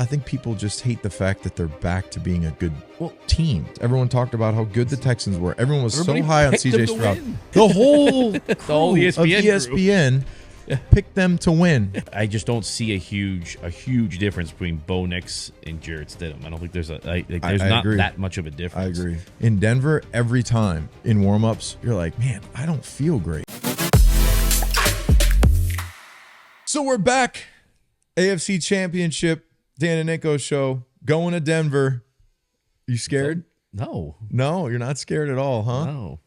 I think people just hate the fact that they're back to being a good team. Everyone talked about how good the Texans were. Everyone was so high on CJ Stroud. The whole crew of ESPN picked them to win. I just don't see a huge difference between Bo Nix and Jarrett Stidham. I don't think there's not agree. That much of a difference. I agree. In Denver, every time in warmups, you're like, man, I don't feel great. So we're back. AFC Championship. Dan and Ninko Show, going to Denver. You scared? No. No, you're not scared at all, huh? No.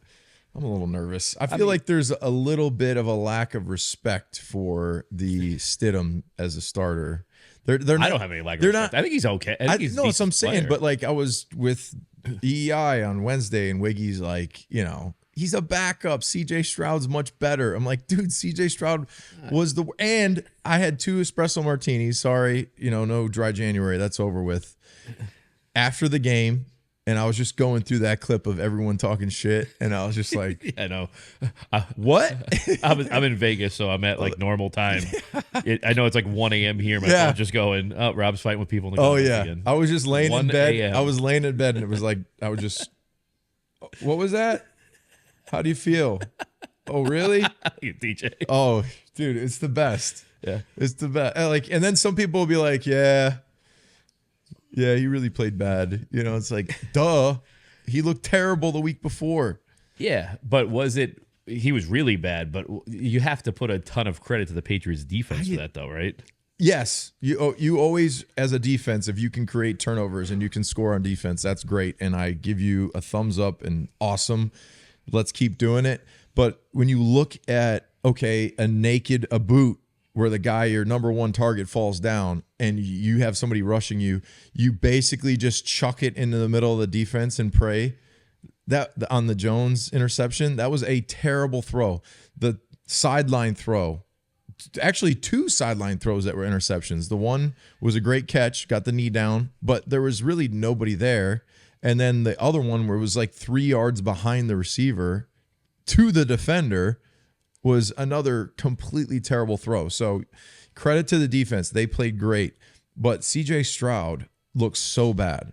I'm a little nervous. I feel like there's a little bit of a lack of respect for the Stidham as a starter. They're not, I don't have any lack of respect. I think he's okay. I think he's no, that's what I'm saying. Player. But like I was with EEI on Wednesday, and Wiggy's like, he's a backup. CJ Stroud's much better. I'm like, dude, CJ Stroud was and I had 2 espresso martinis. Sorry, no dry January. That's over with. After the game, and I was just going through that clip of everyone talking shit, and I was just like, I know. What? I'm in Vegas, so I'm at like normal time. I know it's like 1 a.m. here. My phone's just going, oh, Rob's fighting with people in the again. I was just laying in bed. 1 a.m. I was laying in bed, and it was like, what was that? How do you feel? Oh, really? DJ. Oh, dude, it's the best. Yeah. It's the best. And then some people will be like, yeah, he really played bad. It's like, duh. He looked terrible the week before. Yeah, but he was really bad, but you have to put a ton of credit to the Patriots defense for that though, right? Yes. You always, as a defense, if you can create turnovers and you can score on defense, that's great. And I give you a thumbs up and awesome. Let's keep doing it. But when you look at, a boot where the guy, your number one target, falls down and you have somebody rushing you, you basically just chuck it into the middle of the defense and pray. That on the Jones interception, that was a terrible throw. The sideline throw, actually 2 sideline throws that were interceptions. The one was a great catch, got the knee down, but there was really nobody there. And then the other one where it was like 3 yards behind the receiver to the defender was another completely terrible throw. So credit to the defense. They played great. But CJ Stroud looks so bad.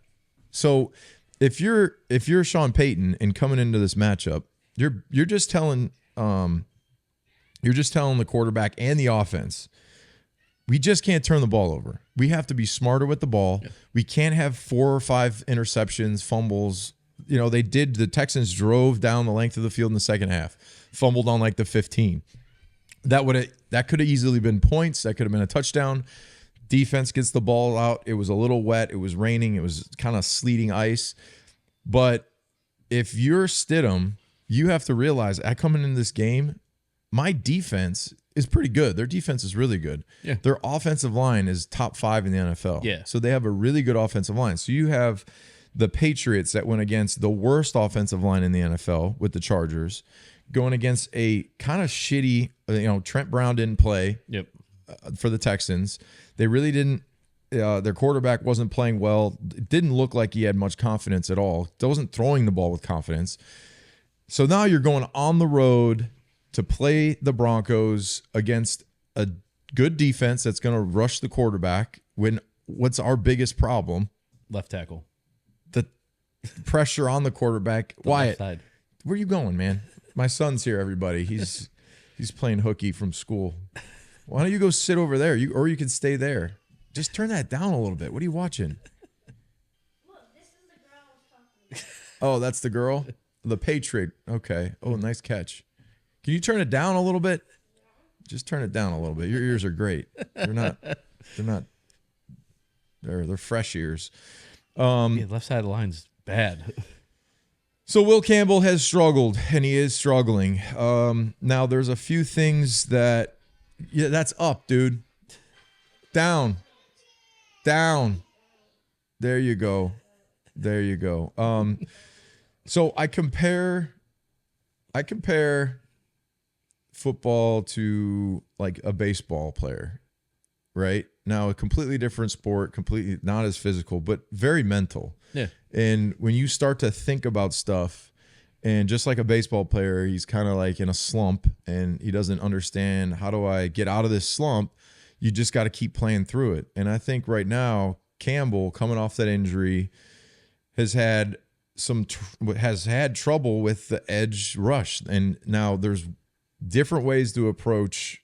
So if you're Sean Payton and coming into this matchup, you're just telling the quarterback and the offense, we just can't turn the ball over. We have to be smarter with the ball. Yeah. We can't have 4 or 5 interceptions, fumbles. The Texans drove down the length of the field in the second half, fumbled on like the 15. That could have easily been points. That could have been a touchdown. Defense gets the ball out. It was a little wet. It was raining. It was kind of sleeting ice. But if you're Stidham, you have to realize, coming into this game, my defense is pretty good. Their defense is really good. Yeah. Their offensive line is top 5 in the NFL. Yeah. So they have a really good offensive line. So you have the Patriots that went against the worst offensive line in the NFL with the Chargers, going against a kind of shitty, Trent Brown didn't play for the Texans. They really didn't. Their quarterback wasn't playing well. It didn't look like he had much confidence at all. He wasn't throwing the ball with confidence. So now you're going on the road to play the Broncos against a good defense that's going to rush the quarterback. What's our biggest problem? Left tackle. The pressure on the quarterback. Wyatt, side. Where you going, man? My son's here, everybody. He's playing hooky from school. Why don't you go sit over there? Or you can stay there. Just turn that down a little bit. What are you watching? Look, this is the girl I was talking about. Oh, that's the girl? The Patriot. Okay. Oh, nice catch. Can you turn it down a little bit? Just turn it down a little bit. Your ears are great. They're fresh ears. Left side of the line's bad. So Will Campbell has struggled, and he is struggling. Now there's a few things that's up, dude. Down. There you go. So I compare football to like a baseball player, right? Now a completely different sport, completely not as physical, but very mental. Yeah. And when you start to think about stuff, and just like a baseball player, he's kind of like in a slump and he doesn't understand, how do I get out of this slump? You just got to keep playing through it. And I think right now, Campbell, coming off that injury, has had trouble with the edge rush. And now there's different ways to approach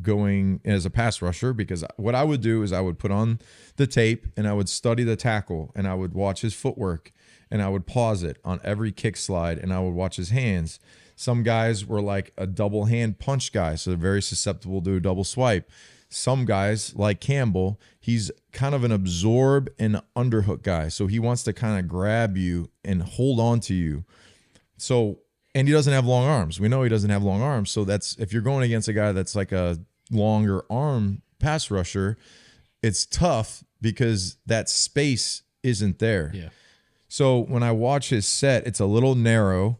going as a pass rusher, because what I would do is I would put on the tape and I would study the tackle and I would watch his footwork and I would pause it on every kick slide and I would watch his hands. Some guys were like a double hand punch guy, so they're very susceptible to a double swipe. Some guys like Campbell, he's kind of an absorb and underhook guy. So he wants to kind of grab you and hold on to you. So, and he doesn't have long arms. We know he doesn't have long arms. So that's, if you're going against a guy that's like a longer arm pass rusher, it's tough because that space isn't there. Yeah. So when I watch his set, it's a little narrow.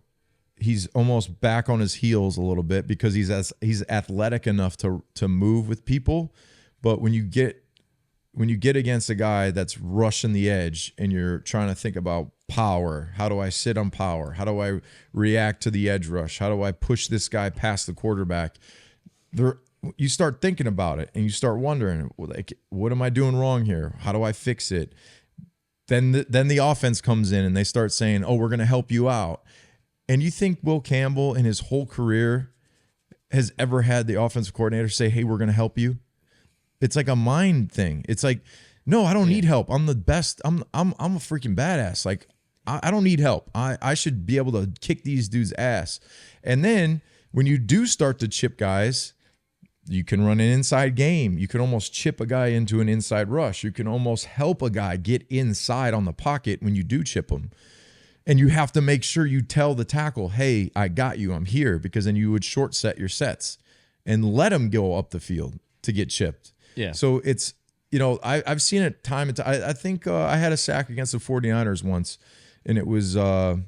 He's almost back on his heels a little bit because he's athletic enough to move with people. But when you get against a guy that's rushing the edge and you're trying to think about power, how do I sit on power? How do I react to the edge rush? How do I push this guy past the quarterback? You start thinking about it and you start wondering, like, what am I doing wrong here? How do I fix it? Then the offense comes in and they start saying, oh, we're going to help you out. And you think Will Campbell in his whole career has ever had the offensive coordinator say, hey, we're going to help you? It's like a mind thing. It's like, no, I don't need help. I'm the best. I'm a freaking badass. Like, I don't need help. I should be able to kick these dudes' ass. And then when you do start to chip guys, you can run an inside game. You can almost chip a guy into an inside rush. You can almost help a guy get inside on the pocket when you do chip him. And you have to make sure you tell the tackle, hey, I got you, I'm here, because then you would short set your sets and let him go up the field to get chipped. Yeah. So it's, I've seen it time and time. I think I had a sack against the 49ers once, and it was the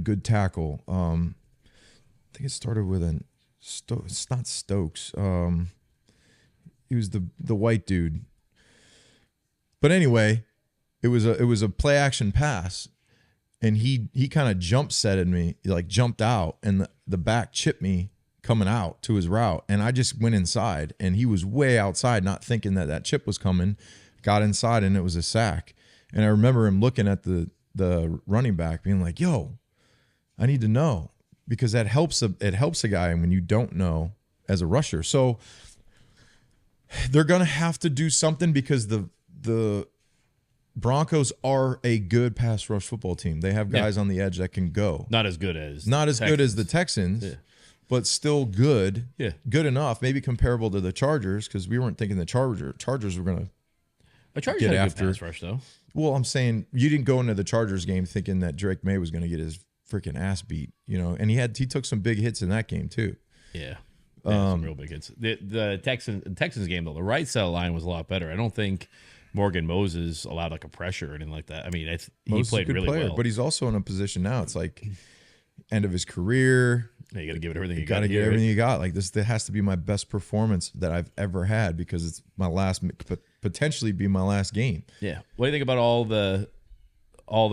good tackle. I think it started with it's not Stokes. He was the white dude. But anyway, it was a play action pass, and he kind of jump setted me, like jumped out, and the back chipped me coming out to his route, and I just went inside, and he was way outside, not thinking that chip was coming, got inside, and it was a sack. And I remember him looking at the running back, being like, "Yo, I need to know," because it helps a guy when you don't know as a rusher. So they're gonna have to do something, because the Broncos are a good pass rush football team. They have guys on the edge that can go. Not as good as the Texans, but still good. Yeah. Good enough, maybe comparable to the Chargers, because we weren't thinking the Chargers were going to Chargers had a good pass rush, though. Well, I'm saying you didn't go into the Chargers game thinking that Drake May was going to get his freaking ass beat, and he took some big hits in that game too. Yeah. Some real big hits. The Texans game, though, the right side line was a lot better. I don't think Morgan Moses allowed like a pressure or anything like that. I mean, he played really well. But he's also in a position now. It's like end of his career. Yeah, you got to give it everything you got to get everything you got. Like this has to be my best performance that I've ever had, because it's my last, potentially be my last game. Yeah. What do you think about all the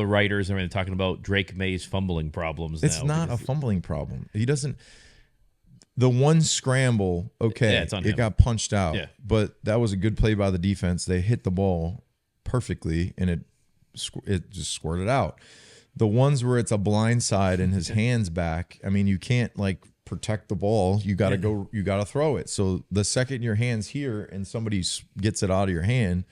writers and everything talking about Drake May's fumbling problems? It's not a fumbling problem. He doesn't. The one scramble, okay, yeah, it's on him. It got punched out, yeah. But that was a good play by the defense. They hit the ball perfectly, and it just squirted out. The ones where it's a blind side and his hand's back, I mean, you can't like protect the ball. You got to go. You got to throw it. So the second your hand's here and somebody gets it out of your hand,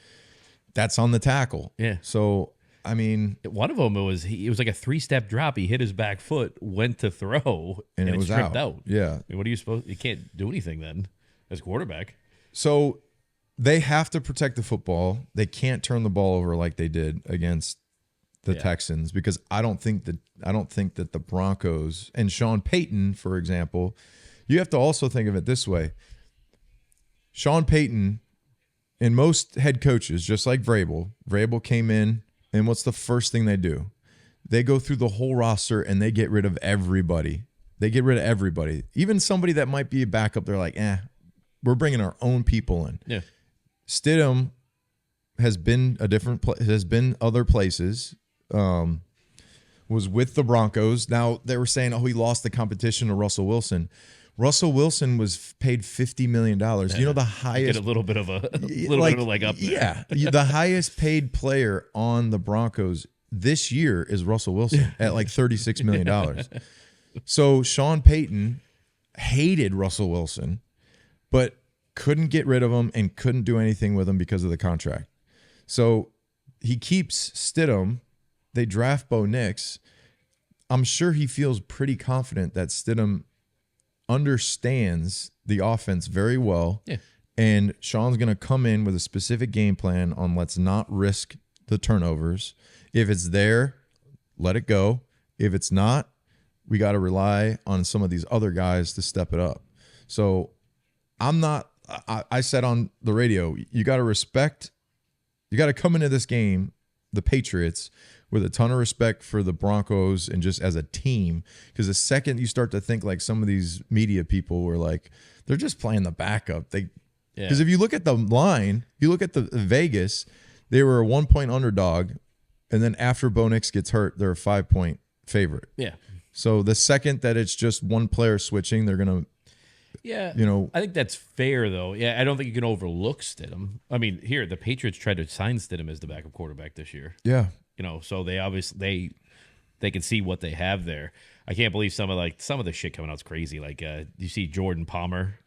that's on the tackle. Yeah. So I mean, one of them it was like a 3-step drop. He hit his back foot, went to throw, and it was stripped out. Yeah. I mean, what are you supposed? You can't do anything then as quarterback. So they have to protect the football. They can't turn the ball over like they did against the Texans, because I don't think that the Broncos and Sean Payton, for example, you have to also think of it this way. Sean Payton and most head coaches, just like Vrabel came in, and what's the first thing they do? They go through the whole roster and they get rid of everybody. Even somebody that might be a backup, they're like, we're bringing our own people in. Yeah. Stidham has been has been other places. Was with the Broncos. Now they were saying, he lost the competition to Russell Wilson. Russell Wilson was paid $50 million. You know the highest. Get a little bit of a little bit of a leg up there. Yeah, the highest paid player on the Broncos this year is Russell Wilson at like $36 million. So Sean Payton hated Russell Wilson, but couldn't get rid of him and couldn't do anything with him because of the contract. So he keeps Stidham. They draft Bo Nix. I'm sure he feels pretty confident that Stidham understands the offense very well. Yeah. And Sean's going to come in with a specific game plan on let's not risk the turnovers. If it's there, let it go. If it's not, we got to rely on some of these other guys to step it up. So I said on the radio, you got to respect, you got to come into this game, the Patriots, with a ton of respect for the Broncos and just as a team. Because the second you start to think like some of these media people were like, they're just playing the backup. Because if you look at the line, you look at the Vegas, they were a 1-point underdog. And then after Bo Nix gets hurt, they're a 5-point favorite. Yeah. So the second that it's just one player switching, they're going to, I think that's fair, though. Yeah, I don't think you can overlook Stidham. I mean, here, the Patriots tried to sign Stidham as the backup quarterback this year. Yeah. So they obviously they can see what they have there. I can't believe some of the shit coming out's crazy. Like, you see Jordan Palmer,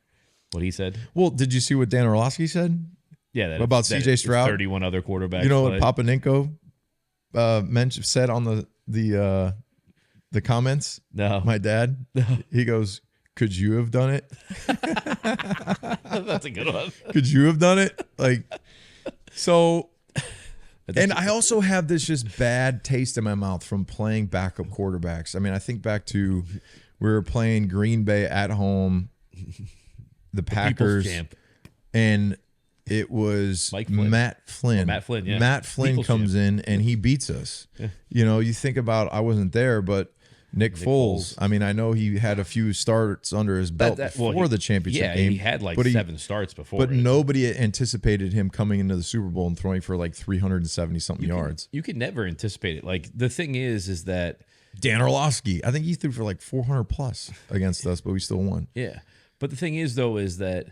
what he said? Well, did you see what Dan Orlovsky said? Yeah, what about CJ Stroud? 31 other quarterbacks. You know what Papa Ninko said on the comments? No. My dad? No. He goes, could you have done it? That's a good one. Could you have done it? Like, so, and I also have this just bad taste in my mouth from playing backup quarterbacks. I mean, I think back to we were playing Green Bay at home, the Packers, and it was Matt Flynn. Matt Flynn, yeah. Matt Flynn People's comes in and he beats us. Yeah. You think about, I wasn't there, but Nick Foles. I mean, I know he had a few starts under his belt before the championship game. He had like 7 starts before. But nobody anticipated him coming into the Super Bowl and throwing for like 370-something yards. You could never anticipate it. Like, the thing is that Dan Orlovsky, I think he threw for like 400 plus against us, but we still won. Yeah. But the thing is, though, is that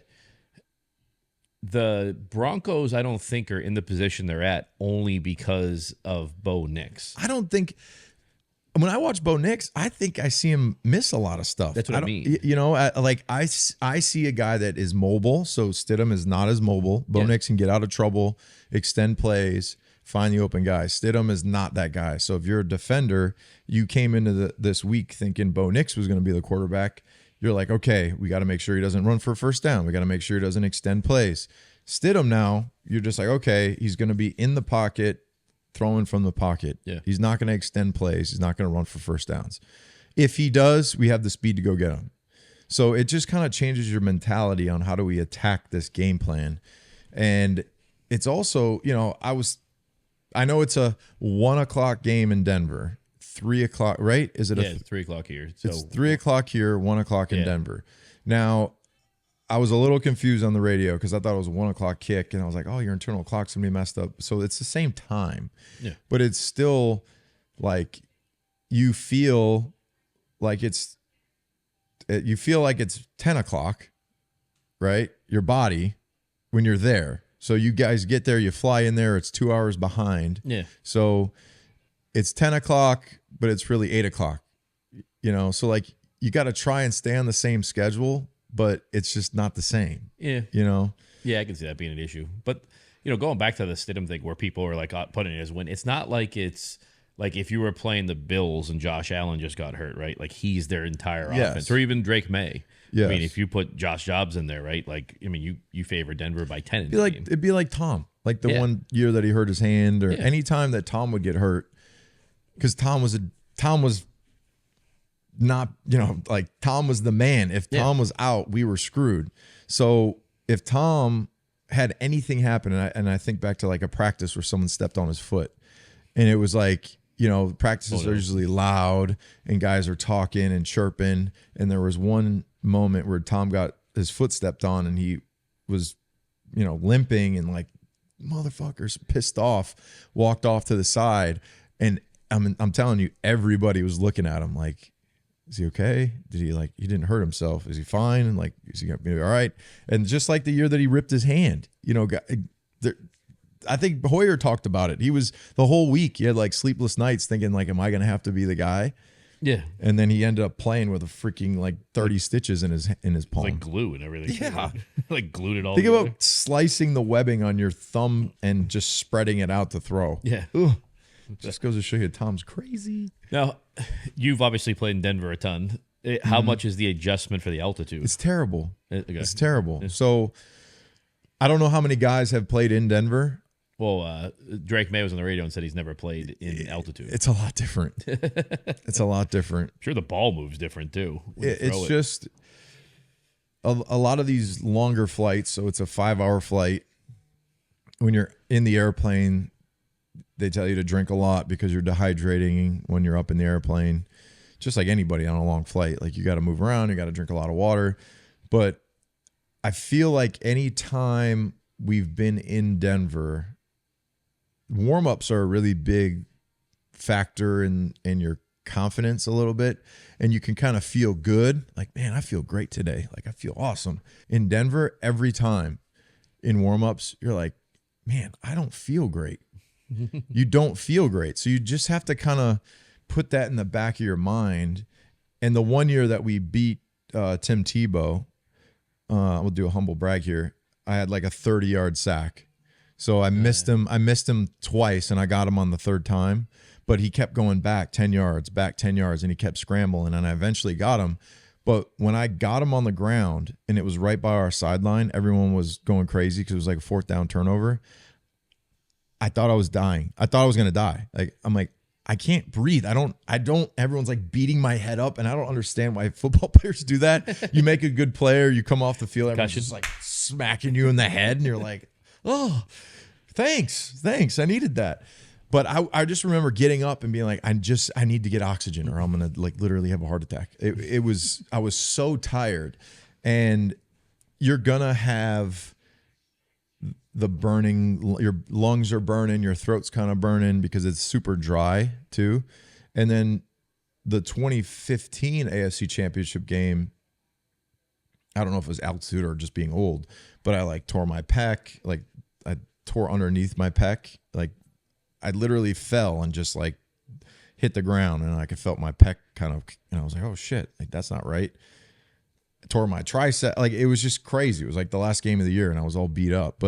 the Broncos, I don't think, are in the position they're at only because of Bo Nix. I don't think... When I watch Bo Nix, I think I see him miss a lot of stuff. That's what I mean. I see a guy that is mobile, so Stidham is not as mobile. Bo Nix can get out of trouble, extend plays, find the open guy. Stidham is not that guy. So if you're a defender, you came into this week thinking Bo Nix was going to be the quarterback. You're like, okay, we got to make sure he doesn't run for a first down. We got to make sure he doesn't extend plays. Stidham now, you're just like, okay, he's going to be in the pocket, throwing from the pocket. Yeah. He's not going to extend plays. He's not going to run for first downs. If he does, we have the speed to go get him. So it just kind of changes your mentality on how do we attack this game plan. And it's also, I know it's a 1:00 game in Denver, 3:00, right? Is it? It's 3:00 here. So it's 3:00 here, 1:00 in Denver. Now, I was a little confused on the radio because I thought it was a 1:00 kick, and I was like, "Oh, your internal clock's gonna be messed up." So it's the same time, but it's still like you feel like it's 10:00, right? Your body when you're there. So you guys get there, you fly in there. It's 2 hours behind. Yeah. So it's 10:00, but it's really 8:00. So like you got to try and stay on the same schedule. But it's just not the same. Yeah. Yeah, I can see that being an issue. But, going back to the Stidham thing where people are like putting it as win, it's not like it's like if you were playing the Bills and Josh Allen just got hurt, right? Like he's their entire offense. Or even Drake May. Yes. I mean, if you put Josh Jobs in there, right? Like, I mean, you favor Denver by 10 in the game. It'd be like Tom. Like the one year that he hurt his hand or any time that Tom would get hurt. Because Tom was not, like Tom was the man. If Tom was out, we were screwed. So if Tom had anything happen, and I think back to like a practice where someone stepped on his foot, and it was like, practices are usually loud and guys are talking and chirping. And there was one moment where Tom got his foot stepped on and he was, limping and like motherfuckers pissed off, walked off to the side. And I'm telling you, everybody was looking at him like, Is he okay? Did he he didn't hurt himself? Is he fine? And is he gonna be all right? And just like the year that he ripped his hand, I think Hoyer talked about it. He was the whole week. He had sleepless nights thinking am I going to have to be the guy? Yeah. And then he ended up playing with a freaking 30 stitches in his palm. Like glue and everything. Yeah. Glued it all Think together. about slicing the webbing on your thumb and just spreading it out to throw. Yeah. Ugh. Just goes to show you Tom's crazy. Now, you've obviously played in Denver a ton. How much is the adjustment for the altitude? It's terrible. Okay. It's terrible. So I don't know how many guys have played in Denver. Well, Drake May was on the radio and said he's never played in altitude. It's a lot different. It's a lot different. I'm sure the ball moves different too. It's just a lot of these longer flights. So it's a 5-hour flight. When you're in the airplane, they tell you to drink a lot because you're dehydrating when you're up in the airplane. Just like anybody on a long flight, you got to move around, you got to drink a lot of water. But I feel like any time we've been in Denver, warm-ups are a really big factor in your confidence a little bit, and you can kind of feel good. Man, I feel great today. I feel awesome. In Denver, every time in warm-ups, you're man, I don't feel great. You don't feel great. So you just have to kind of put that in the back of your mind. And the one year that we beat Tim Tebow, we'll do a humble brag here, I had a 30-yard sack. So I missed him. I missed him twice, and I got him on the third time. But he kept going back 10 yards, and he kept scrambling, and I eventually got him. But when I got him on the ground, and it was right by our sideline, everyone was going crazy because it was a 4th down turnover. I thought I was dying. I thought I was going to die. I'm I can't breathe. I don't, everyone's beating my head up, and I don't understand why football players do that. You make a good player, you come off the field, everyone's just smacking you in the head, and you're oh, thanks. I needed that. But I just remember getting up and being I need to get oxygen or I'm going to literally have a heart attack. I was so tired, and you're going to have the burning, your lungs are burning, your throat's kind of burning because it's super dry too. And then the 2015 AFC Championship game, I don't know if it was altitude or just being old, but I tore my pec, I tore underneath my pec. I literally fell and just hit the ground, and I felt my pec kind of, and I was oh shit, that's not right. I tore my tricep. It was just crazy. It was the last game of the year, and I was all beat up.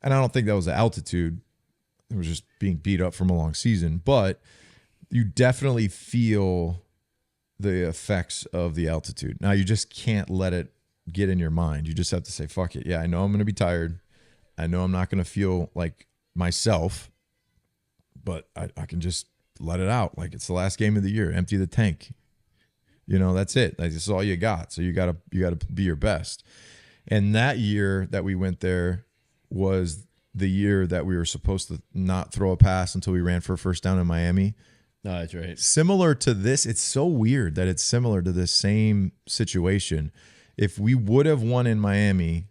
And I don't think that was the altitude. It was just being beat up from a long season. But you definitely feel the effects of the altitude. Now, you just can't let it get in your mind. You just have to say, fuck it. Yeah, I know I'm going to be tired. I know I'm not going to feel like myself, but I can just let it out. It's the last game of the year. Empty the tank. That's it. This is all you got. So you gotta be your best. And that year that we went there was the year that we were supposed to not throw a pass until we ran for a first down in Miami. No, that's right. Similar to this, it's so weird that it's similar to this same situation. If we would have won in Miami,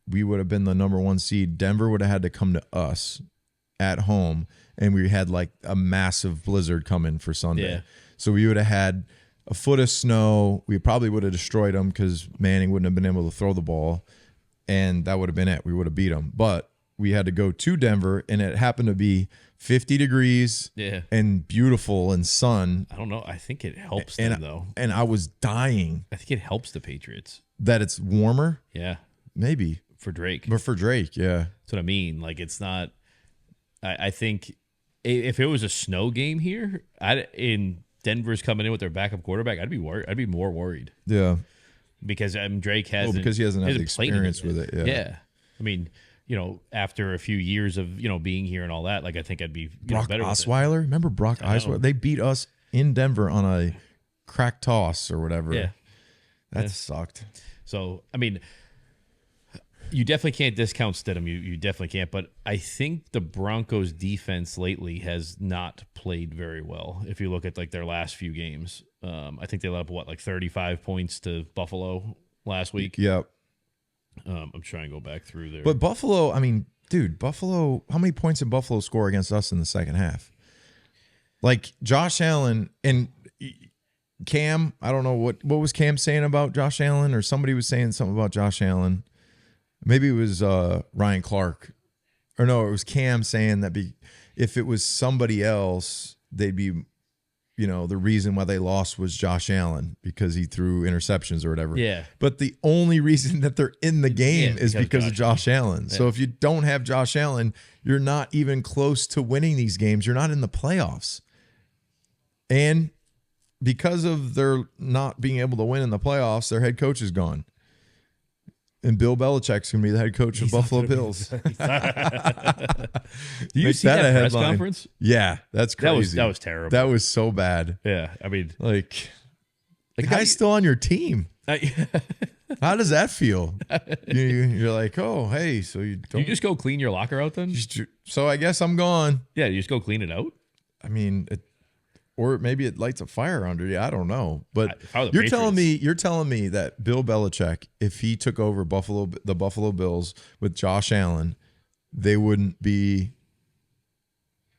we would have been the number 1 seed. Denver would have had to come to us at home, and we had a massive blizzard coming for Sunday. Yeah. So we would have had a foot of snow. We probably would have destroyed them because Manning wouldn't have been able to throw the ball, and that would have been it. We would have beat them. But we had to go to Denver, and it happened to be 50 degrees and beautiful and sun. I don't know. I think it helps them, though. And I was dying. I think it helps the Patriots. That it's warmer? Yeah. Maybe. For Drake. But for Drake, yeah. That's what I mean. It's not... I think if it was a snow game here, in Denver's coming in with their backup quarterback, I'd be worried. I'd be more worried. Yeah. Because Drake hasn't... Well, because he hasn't had the experience with it. Yeah. I mean... after a few years of, being here and all that, I think I'd be Brock better Osweiler. Remember Brock Osweiler? They beat us in Denver on a crack toss or whatever. Yeah. That sucked. So, I mean, you definitely can't discount Stidham. You definitely can't. But I think the Broncos defense lately has not played very well. If you look at their last few games, I think they let up 35 points to Buffalo last week. Yep. I'm trying to go back through there. But Buffalo, I mean, dude, Buffalo, how many points did Buffalo score against us in the second half? Josh Allen, and Cam, I don't know what was Cam saying about Josh Allen, or somebody was saying something about Josh Allen. Maybe it was Ryan Clark. Or no, it was Cam saying that if it was somebody else, they'd be, the reason why they lost was Josh Allen because he threw interceptions or whatever. Yeah. But the only reason that they're in the game is because of Josh Allen. Yeah. So if you don't have Josh Allen, you're not even close to winning these games. You're not in the playoffs. And because of their not being able to win in the playoffs, their head coach is gone. And Bill Belichick's going to be the head coach of Buffalo Bills. Do you see that press conference? Yeah, that's crazy. That was terrible. That was so bad. Yeah, I mean, the guy's still on your team. How does that feel? You're like, oh, hey, so you don't. You just go clean your locker out then? So I guess I'm gone. Yeah, you just go clean it out? I mean, or maybe it lights a fire under you. I don't know. But you're telling me that Bill Belichick, if he took over the Buffalo Bills with Josh Allen, they wouldn't be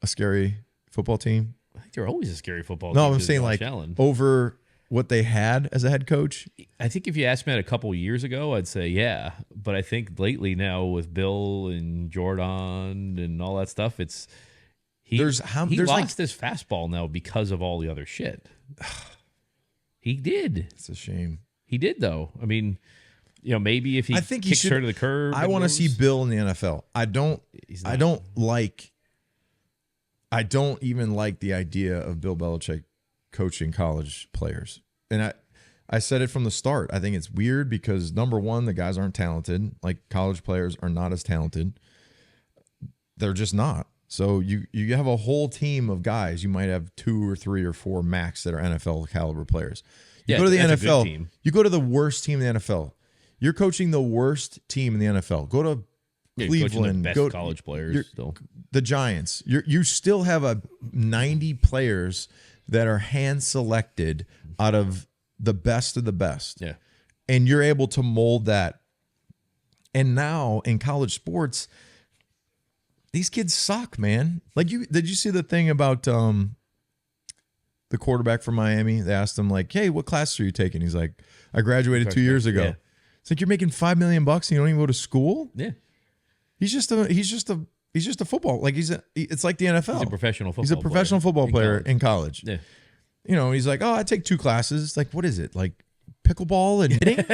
a scary football team? I think they're always a scary football team. No, I'm saying Josh Allen. Over what they had as a head coach. I think if you asked me that a couple years ago, I'd say yeah. But I think lately now with Bill and Jordan and all that stuff, He lost his fastball now because of all the other shit. He did. It's a shame. He did, though. I mean, maybe if he kicks her to the curb. I want to see Bill in the NFL. I don't even like the idea of Bill Belichick coaching college players. And I said it from the start. I think it's weird because, number one, the guys aren't talented. Like, college players are not as talented. They're just not. So you have a whole team of guys. You might have 2 or 3 or 4 max that are NFL caliber players. You go to the NFL. You go to the worst team in the NFL. You're coaching the worst team in the NFL. Go to Cleveland. The best college players still. The Giants. You still have 90 players that are hand selected out of the best of the best. Yeah. And you're able to mold that. And now in college sports, these kids suck, man. Did you see the thing about the quarterback from Miami? They asked him hey, what class are you taking? He's like, I graduated 2 years ago. Yeah. It's like, you're making $5 million and you don't even go to school. Yeah. He's just a football. It's like the NFL. He's a professional football. He's a professional football player in college. Yeah. He's like, oh, I take 2 classes. It's like, what is it? Like pickleball and hitting?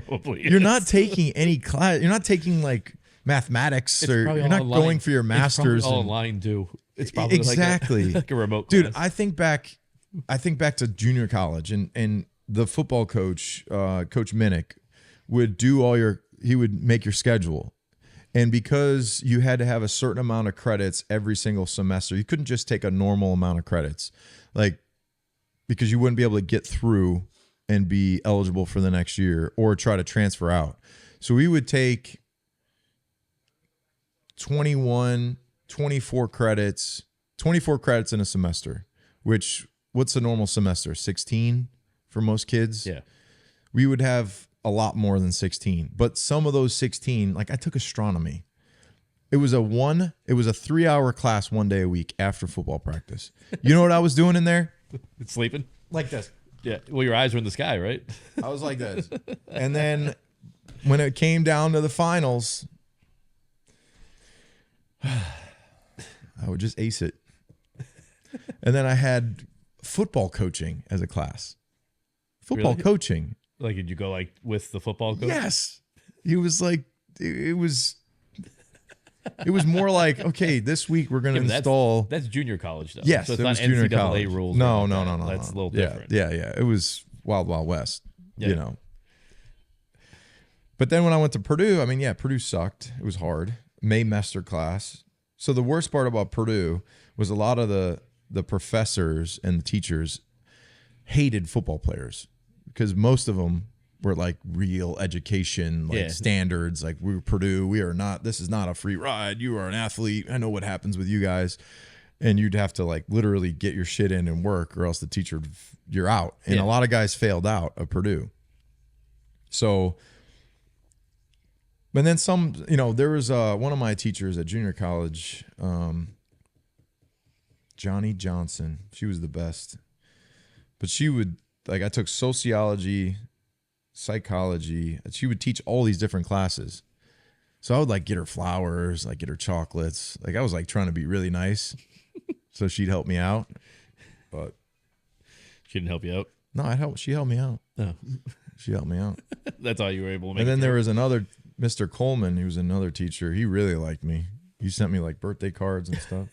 Probably. You're not taking any class. You're not taking mathematics, or you're not going for your master's. It's probably all online too. It's probably exactly like a remote dude class. I think back to junior college, and the football coach, Coach Minnick, would he would make your schedule, and because you had to have a certain amount of credits every single semester, you couldn't just take a normal amount of credits, because you wouldn't be able to get through and be eligible for the next year or try to transfer out. So we would take 24 credits in a semester, what's a normal semester? 16 for most kids. Yeah. We would have a lot more than 16, but some of those 16, I took astronomy. It was a 3-hour class 1 day a week after football practice. You know what I was doing in there? Sleeping? Like this. Yeah. Well, your eyes were in the sky, right? I was like this. And then when it came down to the finals, I would just ace it. And then I had football coaching as a class. Football coaching. Did you go with the football coach? Yes. He was it was more okay, this week we're going to install. That's junior college though. Yes, so it's it not was junior NCAA college. rules. No. That's a little different. Yeah. It was Wild Wild West, But then when I went to Purdue, Purdue sucked. It was hard. Maymester class. So the worst part about Purdue was a lot of the professors and the teachers hated football players because most of them were real education, standards. We're Purdue. We are not, this is not a free ride. You are an athlete. I know what happens with you guys. And you'd have to literally get your shit in and work, or else the teacher, you're out. And a lot of guys failed out of Purdue. So, but then some, there was one of my teachers at junior college, Johnny Johnson. She was the best. but she would, like, I took sociology, psychology. She would teach all these different classes. So I would like get her flowers, like get her chocolates. Like I was like trying to be really nice. So she'd help me out. But She didn't help you out? no, she helped me out. No. She helped me out. That's all you were able to make. And then there was another Mr. Coleman, who was another teacher. He really liked me. He sent me like birthday cards and stuff.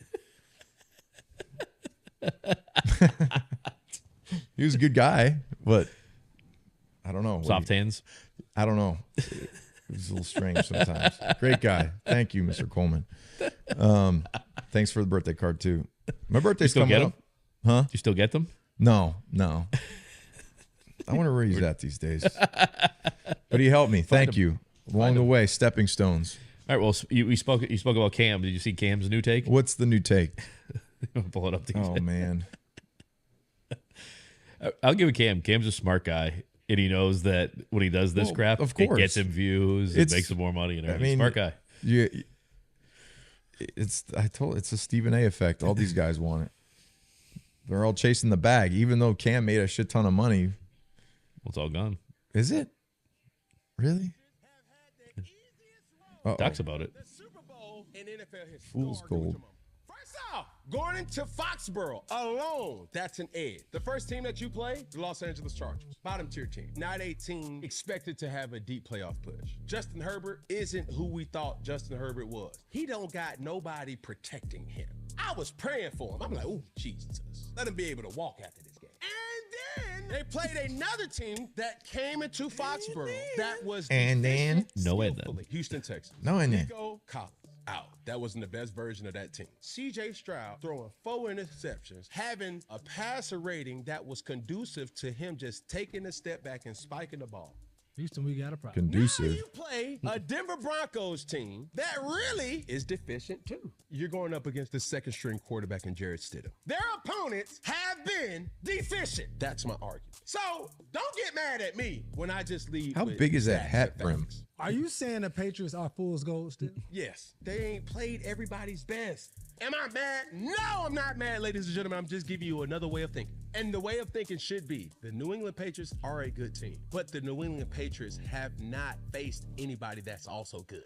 He was a good guy, but I don't know. Soft hands? I don't know. It was a little strange sometimes. Great guy. Thank you, Mr. Coleman. Thanks for the birthday card too. My birthday's still coming get up. Huh? Do you still get them? No. I wonder where he's at these days. But he helped me. Thank you. Along the way, stepping stones. All right. Well, you spoke about Cam. Did you see Cam's new take? What's the new take? Pull it up. Oh, man. I'll give it Cam. Cam's a smart guy, and he knows that when he does this crap, of course, it gets him views, it makes him more money, and everything. Smart guy. It's a Stephen A effect. All these guys want it. They're all chasing the bag, even though Cam made a shit ton of money. Well, it's all gone. Is it? Really? Talks about it. Fool's gold. First off, going into Foxborough alone, that's an edge. The first team that you play, the Los Angeles Chargers. Bottom tier team. Not a team expected to have a deep playoff push. Justin Herbert isn't who we thought Justin Herbert was. He don't got nobody protecting him. I was praying for him. I'm like, oh, Jesus. Let him be able to walk after this game. And then they played another team that came into Foxborough that was No, Houston, Texas. No. Collins out. That wasn't the best version of that team. CJ Stroud throwing 4 interceptions, having a passer rating that was conducive to him just taking a step back and spiking the ball. Houston, we got a problem. Conducive. Now you play a Denver Broncos team that really is deficient too. You're going up against the second string quarterback in Jared Stidham. Their opponents have been deficient. That's my argument. So don't get mad at me when I just leave. How big is that hat brim? Are you saying the Patriots are fool's gold still? Yes, they ain't played everybody's best. Am I mad? No, I'm not mad, ladies and gentlemen. I'm just giving you another way of thinking. And the way of thinking should be, the New England Patriots are a good team, but the New England Patriots have not faced anybody that's also good.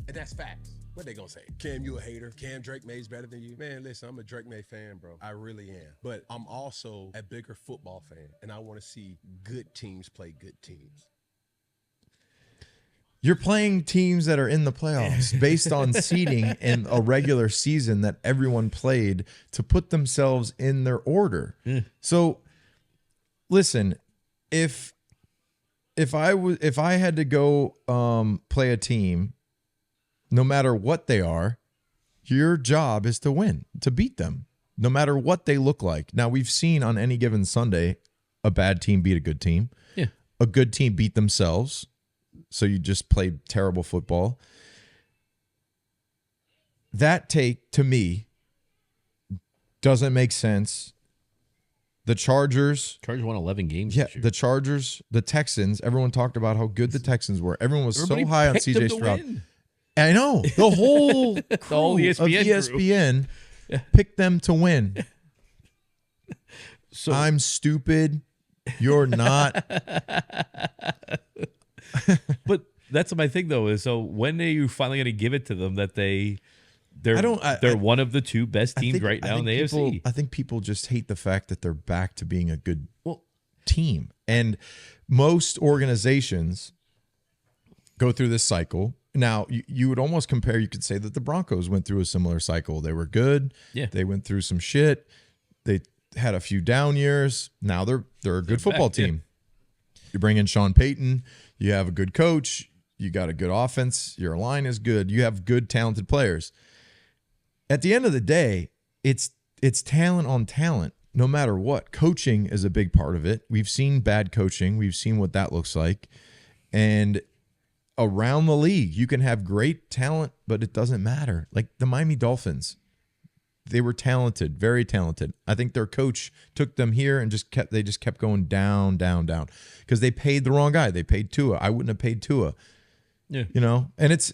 And that's facts. What they gonna say? Cam, you a hater? Cam, Drake May's better than you? Man, listen, I'm a Drake May fan, bro. I really am. But I'm also a bigger football fan, and I want to see good teams play good teams. You're playing teams that are in the playoffs based on seeding in a regular season that everyone played to put themselves in their order. So, listen, if I had to go play a team, no matter what they are, your job is to win, to beat them, no matter what they look like. Now, we've seen on any given Sunday a bad team beat a good team. Yeah. A good team beat themselves. So you just played terrible football. That take, to me, doesn't make sense. The Chargers won 11 games. Yeah, this year. the Chargers, the Texans, everyone talked about how good the Texans were. Everyone was Everybody so high on picked them CJ to Stroud. win. I know. The whole crew whole of ESPN picked them to win. So I'm stupid. You're not. But that's my thing, though. Is so when are you finally going to give it to them that they're one of the two best teams right now in the AFC? I think people just hate the fact that they're back to being a good team, and most organizations go through this cycle. Now, you would almost compare. You could say that the Broncos went through a similar cycle. They were good. Yeah. They went through some shit. They had a few down years. Now they're a good football team. Yeah. You bring in Sean Payton. You have a good coach. You got a good offense. Your line is good. You have good, talented players. At the end of the day, it's talent on talent, no matter what. Coaching is a big part of it. We've seen bad coaching. We've seen what that looks like. And around the league, you can have great talent, but it doesn't matter. Like the Miami Dolphins, they were talented, very talented. I think their coach took them here and just kept going down, down, down because they paid the wrong guy. They paid Tua. I wouldn't have paid Tua. Yeah. You know, and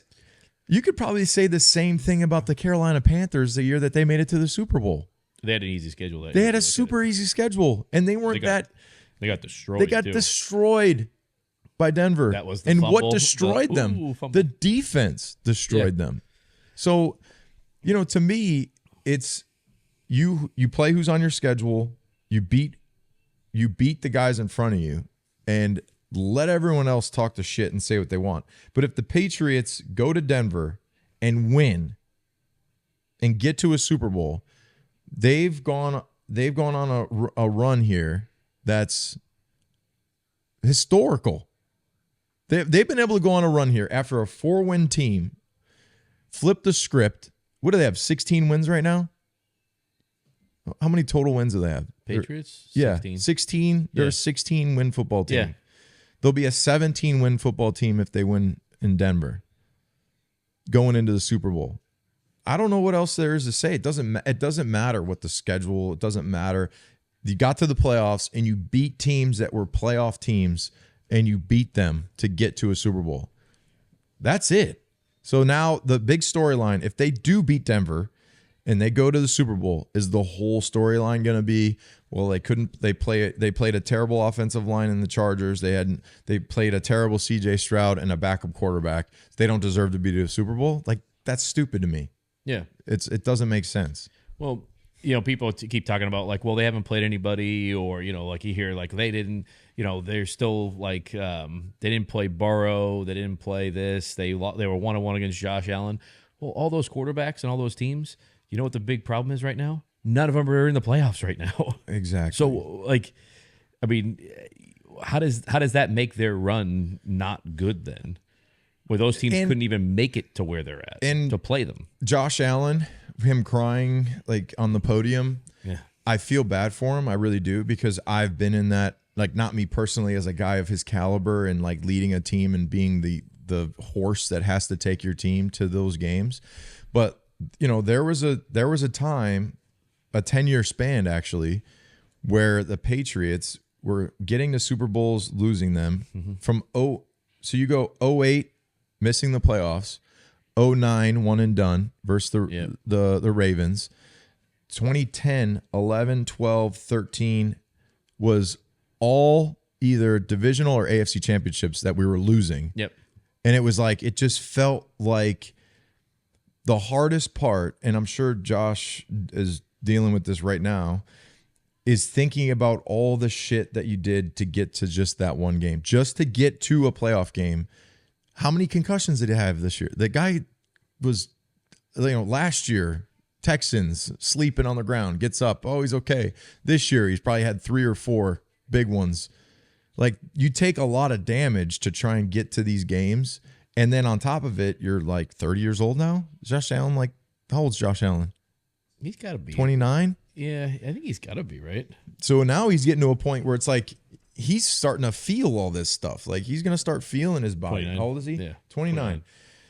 you could probably say the same thing about the Carolina Panthers the year that they made it to the Super Bowl. They had an easy schedule. They had a super easy schedule, and they weren't They got destroyed. They got destroyed by Denver. That was the and fumble, what destroyed them? fumble. The defense destroyed them. So, to me, it's you play who's on your schedule. You beat the guys in front of you, and let everyone else talk the shit and say what they want. But if the Patriots go to Denver and win and get to a Super Bowl, they've gone on a run here that's historical. They've been able to go on a run here after a 4-win team, flip the script. What do they have? 16 wins right now? How many total wins do they have? Patriots? 16. 16. They're a 16-win football team. Yeah. They'll be a 17-win football team if they win in Denver going into the Super Bowl. I don't know what else there is to say. It doesn't matter what the schedule. It doesn't matter. You got to the playoffs and you beat teams that were playoff teams and you beat them to get to a Super Bowl. That's it. So now the big storyline, if they do beat Denver and they go to the Super Bowl, is the whole storyline going to be, well, they played a terrible offensive line in the Chargers. They played a terrible CJ Stroud and a backup quarterback. They don't deserve to be to a Super Bowl. Like, that's stupid to me. Yeah. It doesn't make sense. Well, people keep talking about like, well, they haven't played anybody, or like you hear like they didn't, they're still like they didn't play Burrow, they didn't play this, they were 1-1 against Josh Allen. Well, all those quarterbacks and all those teams, you know what the big problem is right now? None of them are in the playoffs right now. Exactly. So like, I mean, how does that make their run not good then? Where those teams couldn't even make it to where they're at to play them. Josh Allen, him crying like on the podium. Yeah. I feel bad for him. I really do, because I've been in that, like, not me personally as a guy of his caliber and like leading a team and being the horse that has to take your team to those games. But, there was a time, a 10-year span actually, where the Patriots were getting to Super Bowls, losing them so you go 08, missing the playoffs, 09, one and done versus the Ravens. 2010, 11, 12, 13 was all either divisional or AFC championships that we were losing. Yep. And it was like, it just felt like the hardest part, and I'm sure Josh is dealing with this right now, is thinking about all the shit that you did to get to just that one game, just to get to a playoff game. How many concussions did he have this year? The guy was, last year, Texans, sleeping on the ground, gets up. Oh, he's okay. This year, he's probably had 3 or 4 big ones. Like, you take a lot of damage to try and get to these games. And then on top of it, you're like 30 years old now. Josh Allen, like, how old's Josh Allen? He's got to be 29? Yeah, I think he's got to be, right? So now he's getting to a point where it's like, he's starting to feel all this stuff. Like, he's going to start feeling his body. 29. How old is he? Yeah. 29.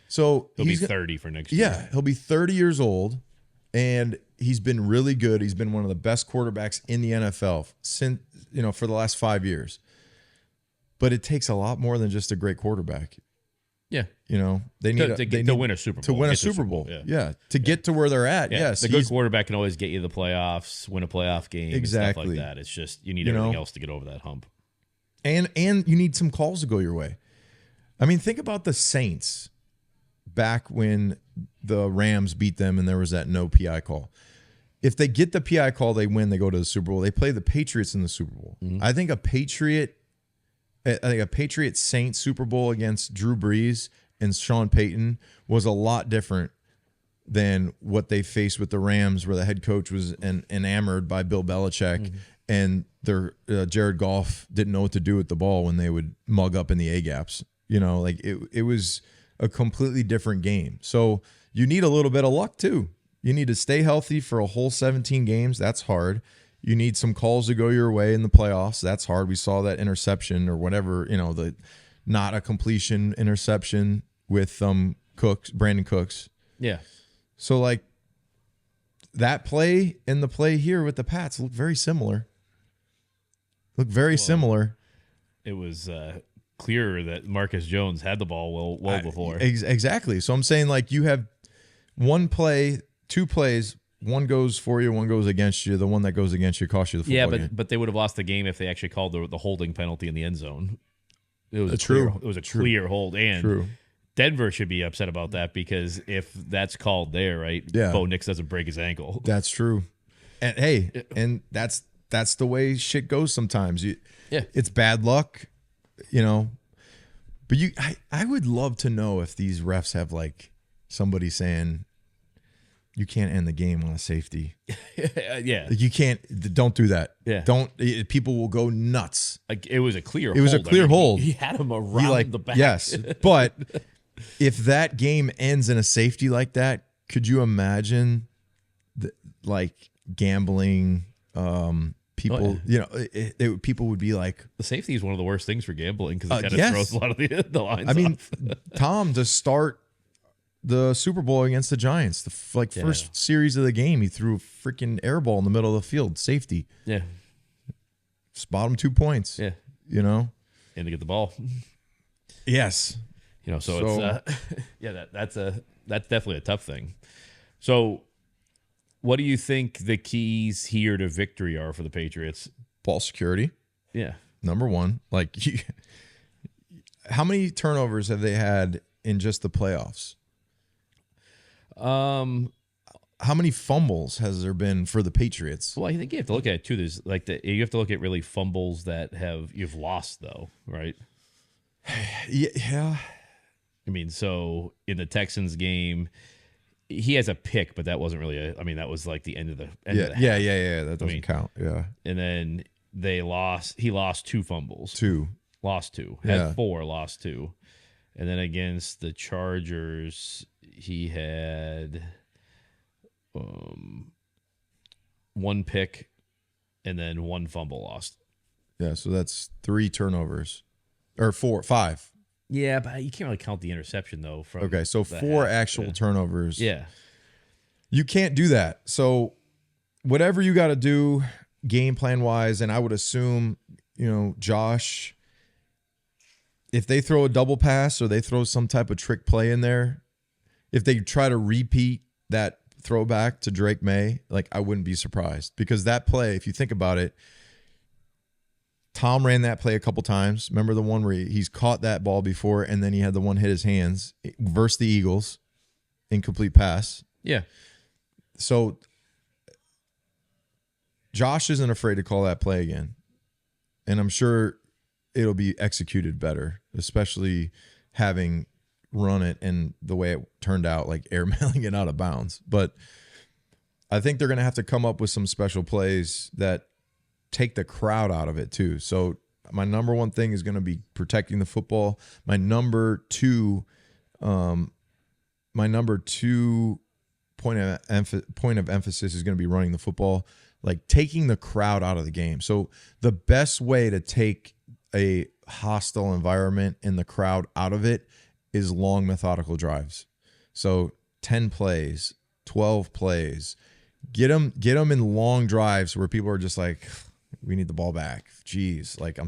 So he'll be 30 for next year. Yeah, he'll be 30 years old, and he's been really good. He's been one of the best quarterbacks in the NFL since, for the last 5 years. But it takes a lot more than just a great quarterback. Yeah. They need to win a Super Bowl. To win a Super Bowl. Yeah. To get to where they're at. Yeah. Yes. The good quarterback can always get you the playoffs, win a playoff game, exactly. and stuff like that. It's just you need everything else to get over that hump. And you need some calls to go your way. I mean, think about the Saints back when the Rams beat them and there was that no PI call. If they get the PI call, they win, they go to the Super Bowl. They play the Patriots in the Super Bowl. Mm-hmm. I think a Patriot Saints Super Bowl against Drew Brees and Sean Payton was a lot different than what they faced with the Rams, where the head coach was enamored by Bill Belichick, and their Jared Goff didn't know what to do with the ball when they would mug up in the A gaps. It was a completely different game. So you need a little bit of luck too. You need to stay healthy for a whole 17 games. That's hard. You need some calls to go your way in the playoffs. That's hard. We saw that interception or whatever, the not a completion interception with Brandon Cooks. Yeah. So like that play and the play here with the Pats look very similar. Similar. It was clearer that Marcus Jones had the ball well before. Exactly. So I'm saying, like, you have one play, 2 plays, one goes for you, one goes against you. The one that goes against you costs you the football game. But they would have lost the game if they actually called the holding penalty in the end zone. It was True. It was a clear hold, and True. Denver should be upset about that because if that's called there, right? Yeah. Bo Nix doesn't break his ankle. That's true. And hey, and that's the way shit goes sometimes. It's bad luck, But I would love to know if these refs have like somebody saying you can't end the game on a safety. Yeah. Like you can't. Don't do that. Yeah. People will go nuts. Like it was a clear. It was a clear hold. He had him around the back. Yes, but if that game ends in a safety like that, could you imagine, like gambling? People, people would be like, the safety is one of the worst things for gambling because it kind of yes. throws a lot of the lines. I mean, off. Tom to start the Super Bowl against the Giants, first series of the game, he threw a freaking air ball in the middle of the field, safety. Yeah, spot him 2 points. Yeah, and to get the ball. Yes, so it's that's definitely a tough thing. So, what do you think the keys here to victory are for the Patriots? Ball security. Yeah, number one. Like, how many turnovers have they had in just the playoffs? How many fumbles has there been for the Patriots? Well, I think you have to look at it too. There's you have to look at really fumbles that you've lost though, right? Yeah. I mean, so in the Texans game, he has a pick, but that wasn't really that was like the end of the yeah. That doesn't count. Yeah. And then he lost 2 fumbles. Lost 2. Had 4, lost 2. And then against the Chargers, he had 1 pick and then 1 fumble lost. Yeah, so that's 3 turnovers. Or 5. Yeah, but you can't really count the interception, though. Okay, so 4 actual turnovers. Yeah. You can't do that. So whatever you got to do game plan-wise, and I would assume, Josh, if they throw a double pass or they throw some type of trick play in there, if they try to repeat that throwback to Drake May, like I wouldn't be surprised. Because that play, if you think about it, Tom ran that play a couple times. Remember the one where he's caught that ball before and then he had the one hit his hands versus the Eagles, incomplete pass. Yeah. So Josh isn't afraid to call that play again. And I'm sure it'll be executed better, especially having run it and the way it turned out, like airmailing it out of bounds. But I think they're going to have to come up with some special plays that take the crowd out of it too. So my number one thing is going to be protecting the football. My number two point of emphasis is going to be running the football, like taking the crowd out of the game. So the best way to take a hostile environment and the crowd out of it is long methodical drives. So 10 plays, 12 plays, get them in long drives where people are just like, we need the ball back. Jeez. Like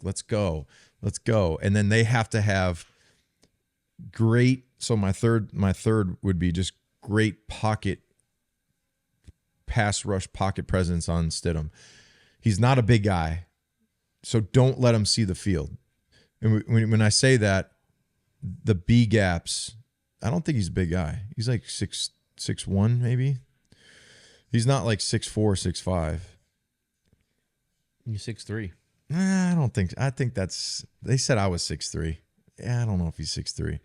let's go. And then they have to have great. So my third would be just great pass rush pocket presence on Stidham. He's not a big guy, so don't let him see the field. And when I say that, the B gaps, I don't think he's a big guy. He's like 6'1", maybe. He's not like 6'4", 6'5". He's 6'3". I don't think. I think they said I was 6'3". Yeah, I don't know if he's 6'3".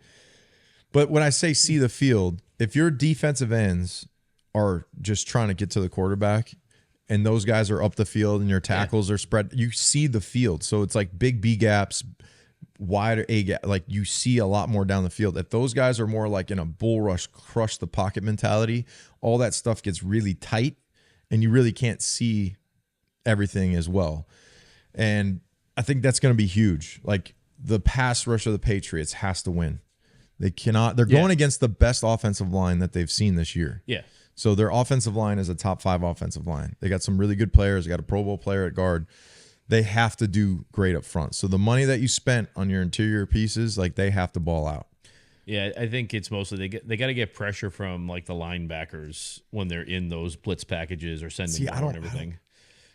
But when I say see the field, if your defensive ends are just trying to get to the quarterback and those guys are up the field and your tackles are spread, you see the field. So it's like big B gaps, wider A gap. Like you see a lot more down the field. If those guys are more like in a bull rush, crush the pocket mentality, all that stuff gets really tight and you really can't see everything as well. And I think that's going to be huge. Like the pass rush of the Patriots has to win. They cannot. They're going against the best offensive line that they've seen this year. Yeah. So their offensive line is a top 5 offensive line. They got some really good players. They got a Pro Bowl player at guard. They have to do great up front. So the money that you spent on your interior pieces, like they have to ball out. Yeah, I think it's mostly they got to get pressure from like the linebackers when they're in those blitz packages or sending more and everything.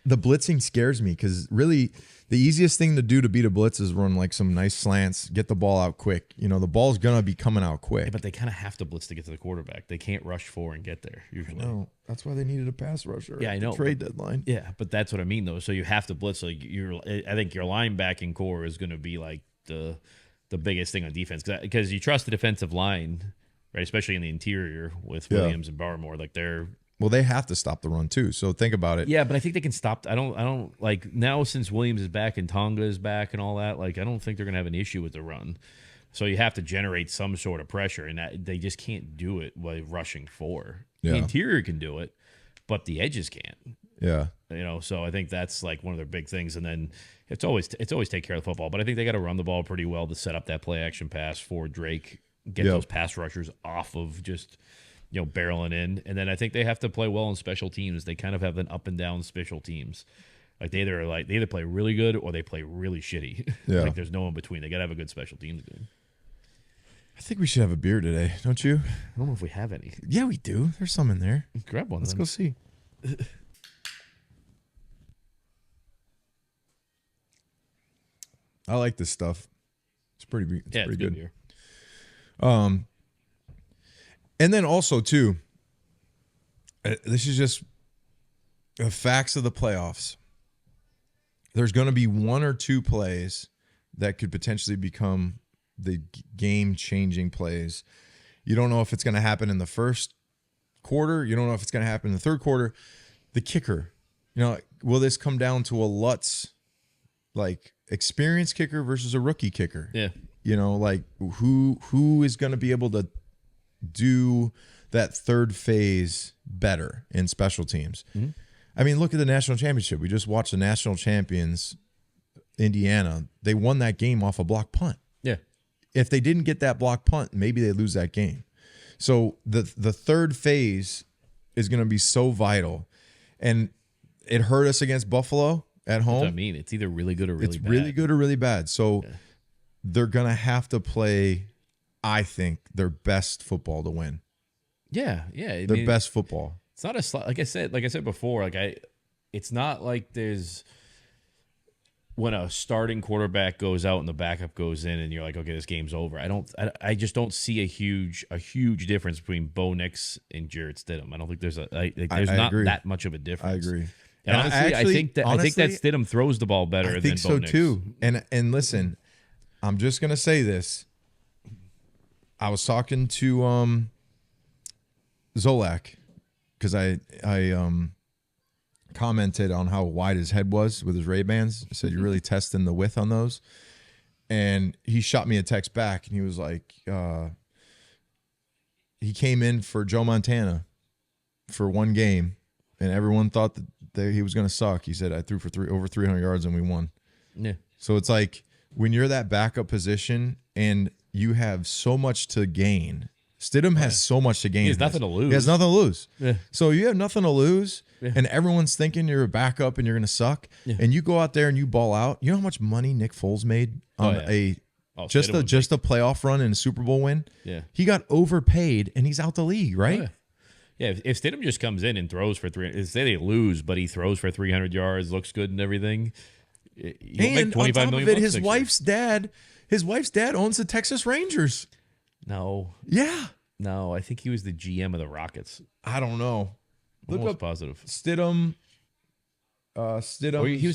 The blitzing scares me because really the easiest thing to do to beat a blitz is run like some nice slants, get the ball out quick. You know, the ball's going to be coming out quick. Yeah, but they kind of have to blitz to get to the quarterback. They can't rush 4 and get there usually. No, that's why they needed a pass rusher. Yeah, I know. Trade deadline. Yeah, but that's what I mean though. So you have to blitz. Like I think your linebacking core is going to be like the biggest thing on defense because you trust the defensive line, right? Especially in the interior with Williams and Barmore. Like Well, they have to stop the run too. So think about it. Yeah, but I think they can stop. I don't like now since Williams is back and Tonga is back and all that. Like I don't think they're gonna have an issue with the run. So you have to generate some sort of pressure, and they just can't do it by rushing 4. Yeah. The interior can do it, but the edges can't. Yeah. You know, so I think that's like one of their big things. And then it's always take care of the football. But I think they got to run the ball pretty well to set up that play action pass for Drake, get those pass rushers off of just barreling in. And then I think they have to play well on special teams. They kind of have an up and down special teams. Like they either play really good or they play really shitty. Yeah. Like there's no in between. They got to have a good special teams game. I think we should have a beer today, don't you? I don't know if we have any. Yeah, we do. There's some in there. Grab one. Let's then. go see. I like this stuff. It's pretty pretty good. Beer. And then also too, this is just the facts of the playoffs. There's going to be 1 or 2 plays that could potentially become the game-changing plays. You don't know if it's going to happen in the first quarter. You don't know if it's going to happen in the third quarter. The kicker, will this come down to a Lutz, like experienced kicker versus a rookie kicker? Yeah. Like who is going to be able to do that third phase better in special teams? Mm-hmm. I mean, look at the national championship. We just watched the national champions, Indiana. They won that game off a block punt. Yeah. If they didn't get that block punt, maybe they lose that game. So the third phase is going to be so vital. And it hurt us against Buffalo at home. That's what I mean. It's either really good or really bad. It's really good or really bad. So they're going to have to play, I think, their best football to win. Yeah, yeah. Their best football. It's not like I said before, it's not like there's when a starting quarterback goes out and the backup goes in and you're like, okay, this game's over. I just don't see a huge difference between Bo Nix and Jarrett Stidham. I don't think there's not agree. that much of a difference. I agree. And honestly, I think that Stidham throws the ball better than Bo Nix. I think so too. And listen, I'm just gonna say this. I was talking to Zolak because I commented on how wide his head was with his Ray-Bans. I said, you're really testing the width on those. And he shot me a text back, and he was like, he came in for Joe Montana for one game, and everyone thought that he was going to suck. He said, I threw for over 300 yards, and we won. Yeah. So it's like when you're that backup position and you have so much to gain. Stidham has so much to gain. He has nothing to lose. He has nothing to lose. Yeah. So you have nothing to lose, and everyone's thinking you're a backup and you're going to suck, and you go out there and you ball out. You know how much money Nick Foles made on just a playoff run and a Super Bowl win? Yeah. He got overpaid, and he's out the league, right? Oh, yeah. If Stidham just comes in and throws for 300, say they lose, but he throws for 300 yards, looks good and everything, he'll make $25 on top million of it, bucks his wife's dad owns the Texas Rangers. No. Yeah. No, I think he was the GM of the Rockets. I don't know. Look up positive. Stidham. He was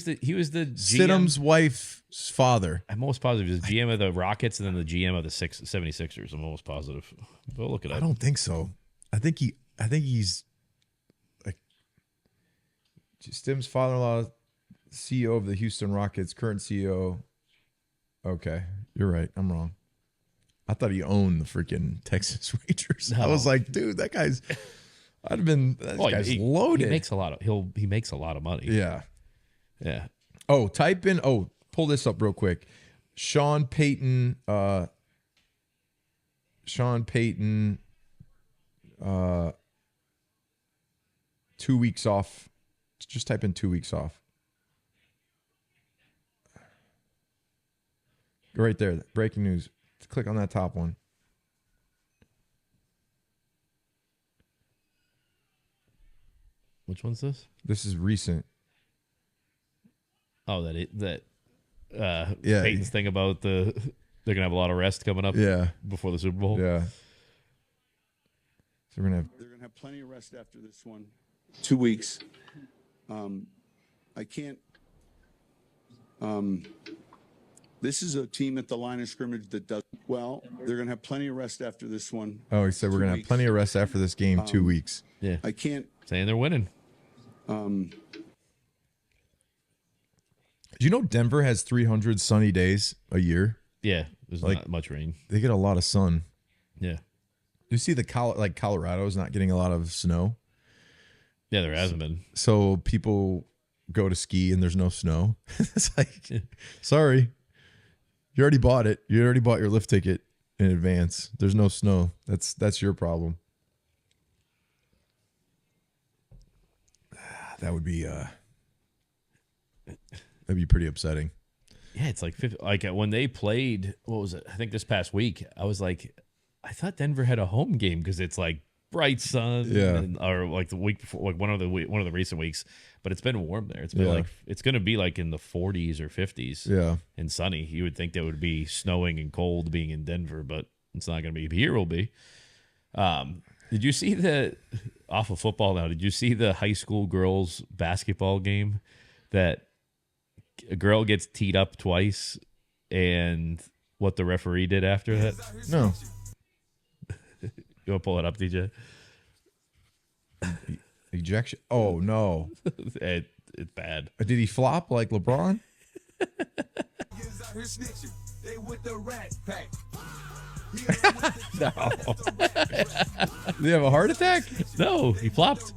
the GM. Stidham's wife's father. I'm almost positive he was GM of the Rockets and then the GM of the 76ers. I'm almost positive. But look it up. I don't think so. I think he's like Stidham's father-in-law, CEO of the Houston Rockets, current CEO. Okay, you're right. I'm wrong. I thought he owned the freaking Texas Rangers. No. I was like, dude, that guy's. I'd have been. That guy's loaded. He makes a lot of money. Yeah. Yeah. Oh, type in. Oh, pull this up real quick. Sean Payton. 2 weeks off. Just type in 2 weeks off. Go right there. Breaking news. Click on that top one. Which one's this? This is recent. Oh, Yeah. Peyton's thing about they're gonna have a lot of rest coming up. Yeah. Before the Super Bowl. Yeah. So they're gonna have plenty of rest after this one. 2 weeks. I can't. This is a team at the line of scrimmage that does well. They're gonna have plenty of rest after this one. Oh, he said we're gonna have plenty of rest after this game. 2 weeks. Yeah. I can't. Saying they're winning. Do you know Denver has 300 sunny days a year? Yeah. There's Like- not much rain. They get a lot of sun. Yeah. You see Colorado is not getting a lot of snow. Yeah, there hasn't been. So people go to ski and there's no snow. It's like, sorry, you already bought it. You already bought your lift ticket in advance. There's no snow. That's your problem. That would be that'd be pretty upsetting. Yeah, it's like when they played. What was it? I think this past week. I was like, I thought Denver had a home game because it's like bright sun. Yeah. Or like the week before, like one of the recent weeks. But it's been warm there. It's been it's going to be like in the 40s or 50s. Yeah. And sunny. You would think that would be snowing and cold being in Denver, but it's not going to be. Here will be. Did you see off of football now? Did you see the high school girls basketball game that a girl gets teed up twice and what the referee did after that? No. You want to pull it up, DJ? Ejection. Oh no. It's bad. Did he flop like LeBron? No. Did he have a heart attack? No, he flopped.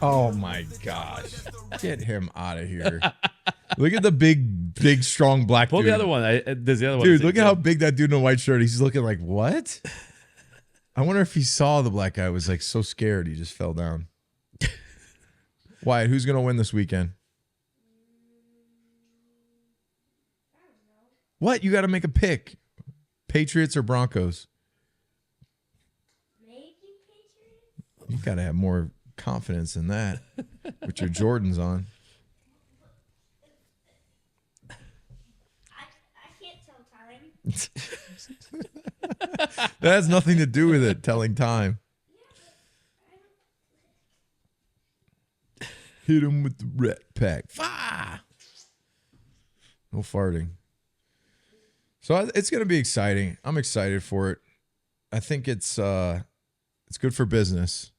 Oh my gosh. Get him out of here. Look at the big, strong black Pull dude. the other one. There's the other one. Dude, look at how big that dude in a white shirt. He's looking like, what? I wonder if he saw the black guy was like so scared he just fell down. Wyatt, who's going to win this weekend? What? You got to make a pick. Patriots or Broncos? Maybe Patriots? You got to have more confidence in that with your Jordans on. I can't tell time. That has nothing to do with it, telling time. Hit him with the rat pack. Fah! No farting. So it's going to be exciting. I'm excited for it. I think it's good for business.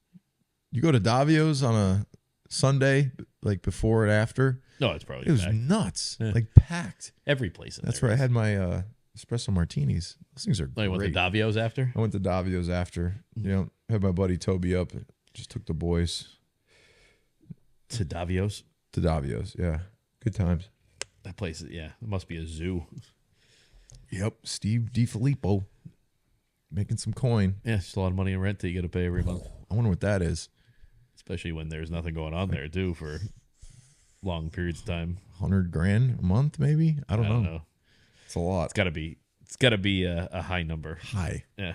You go to Davio's on a Sunday, like before and after. No, it's probably It was packed. nuts, Yeah. like packed. Every place in That's there where I is. had my espresso martinis. Those things are Oh, you went to great. Davio's after? I went to Davio's after. You know, had my buddy Toby up. Just took the boys To Davio's? to Davio's. Yeah, good times. That place, yeah, it must be a zoo. Yep, Steve DiFilippo making some coin. Yeah, it's a lot of money in rent that you got to pay every month, I wonder what that is. especially when there's nothing going on there too for long periods of time. $100,000 a month, maybe. I don't know. It's a lot. It's got to be a high number. Hi, Yeah.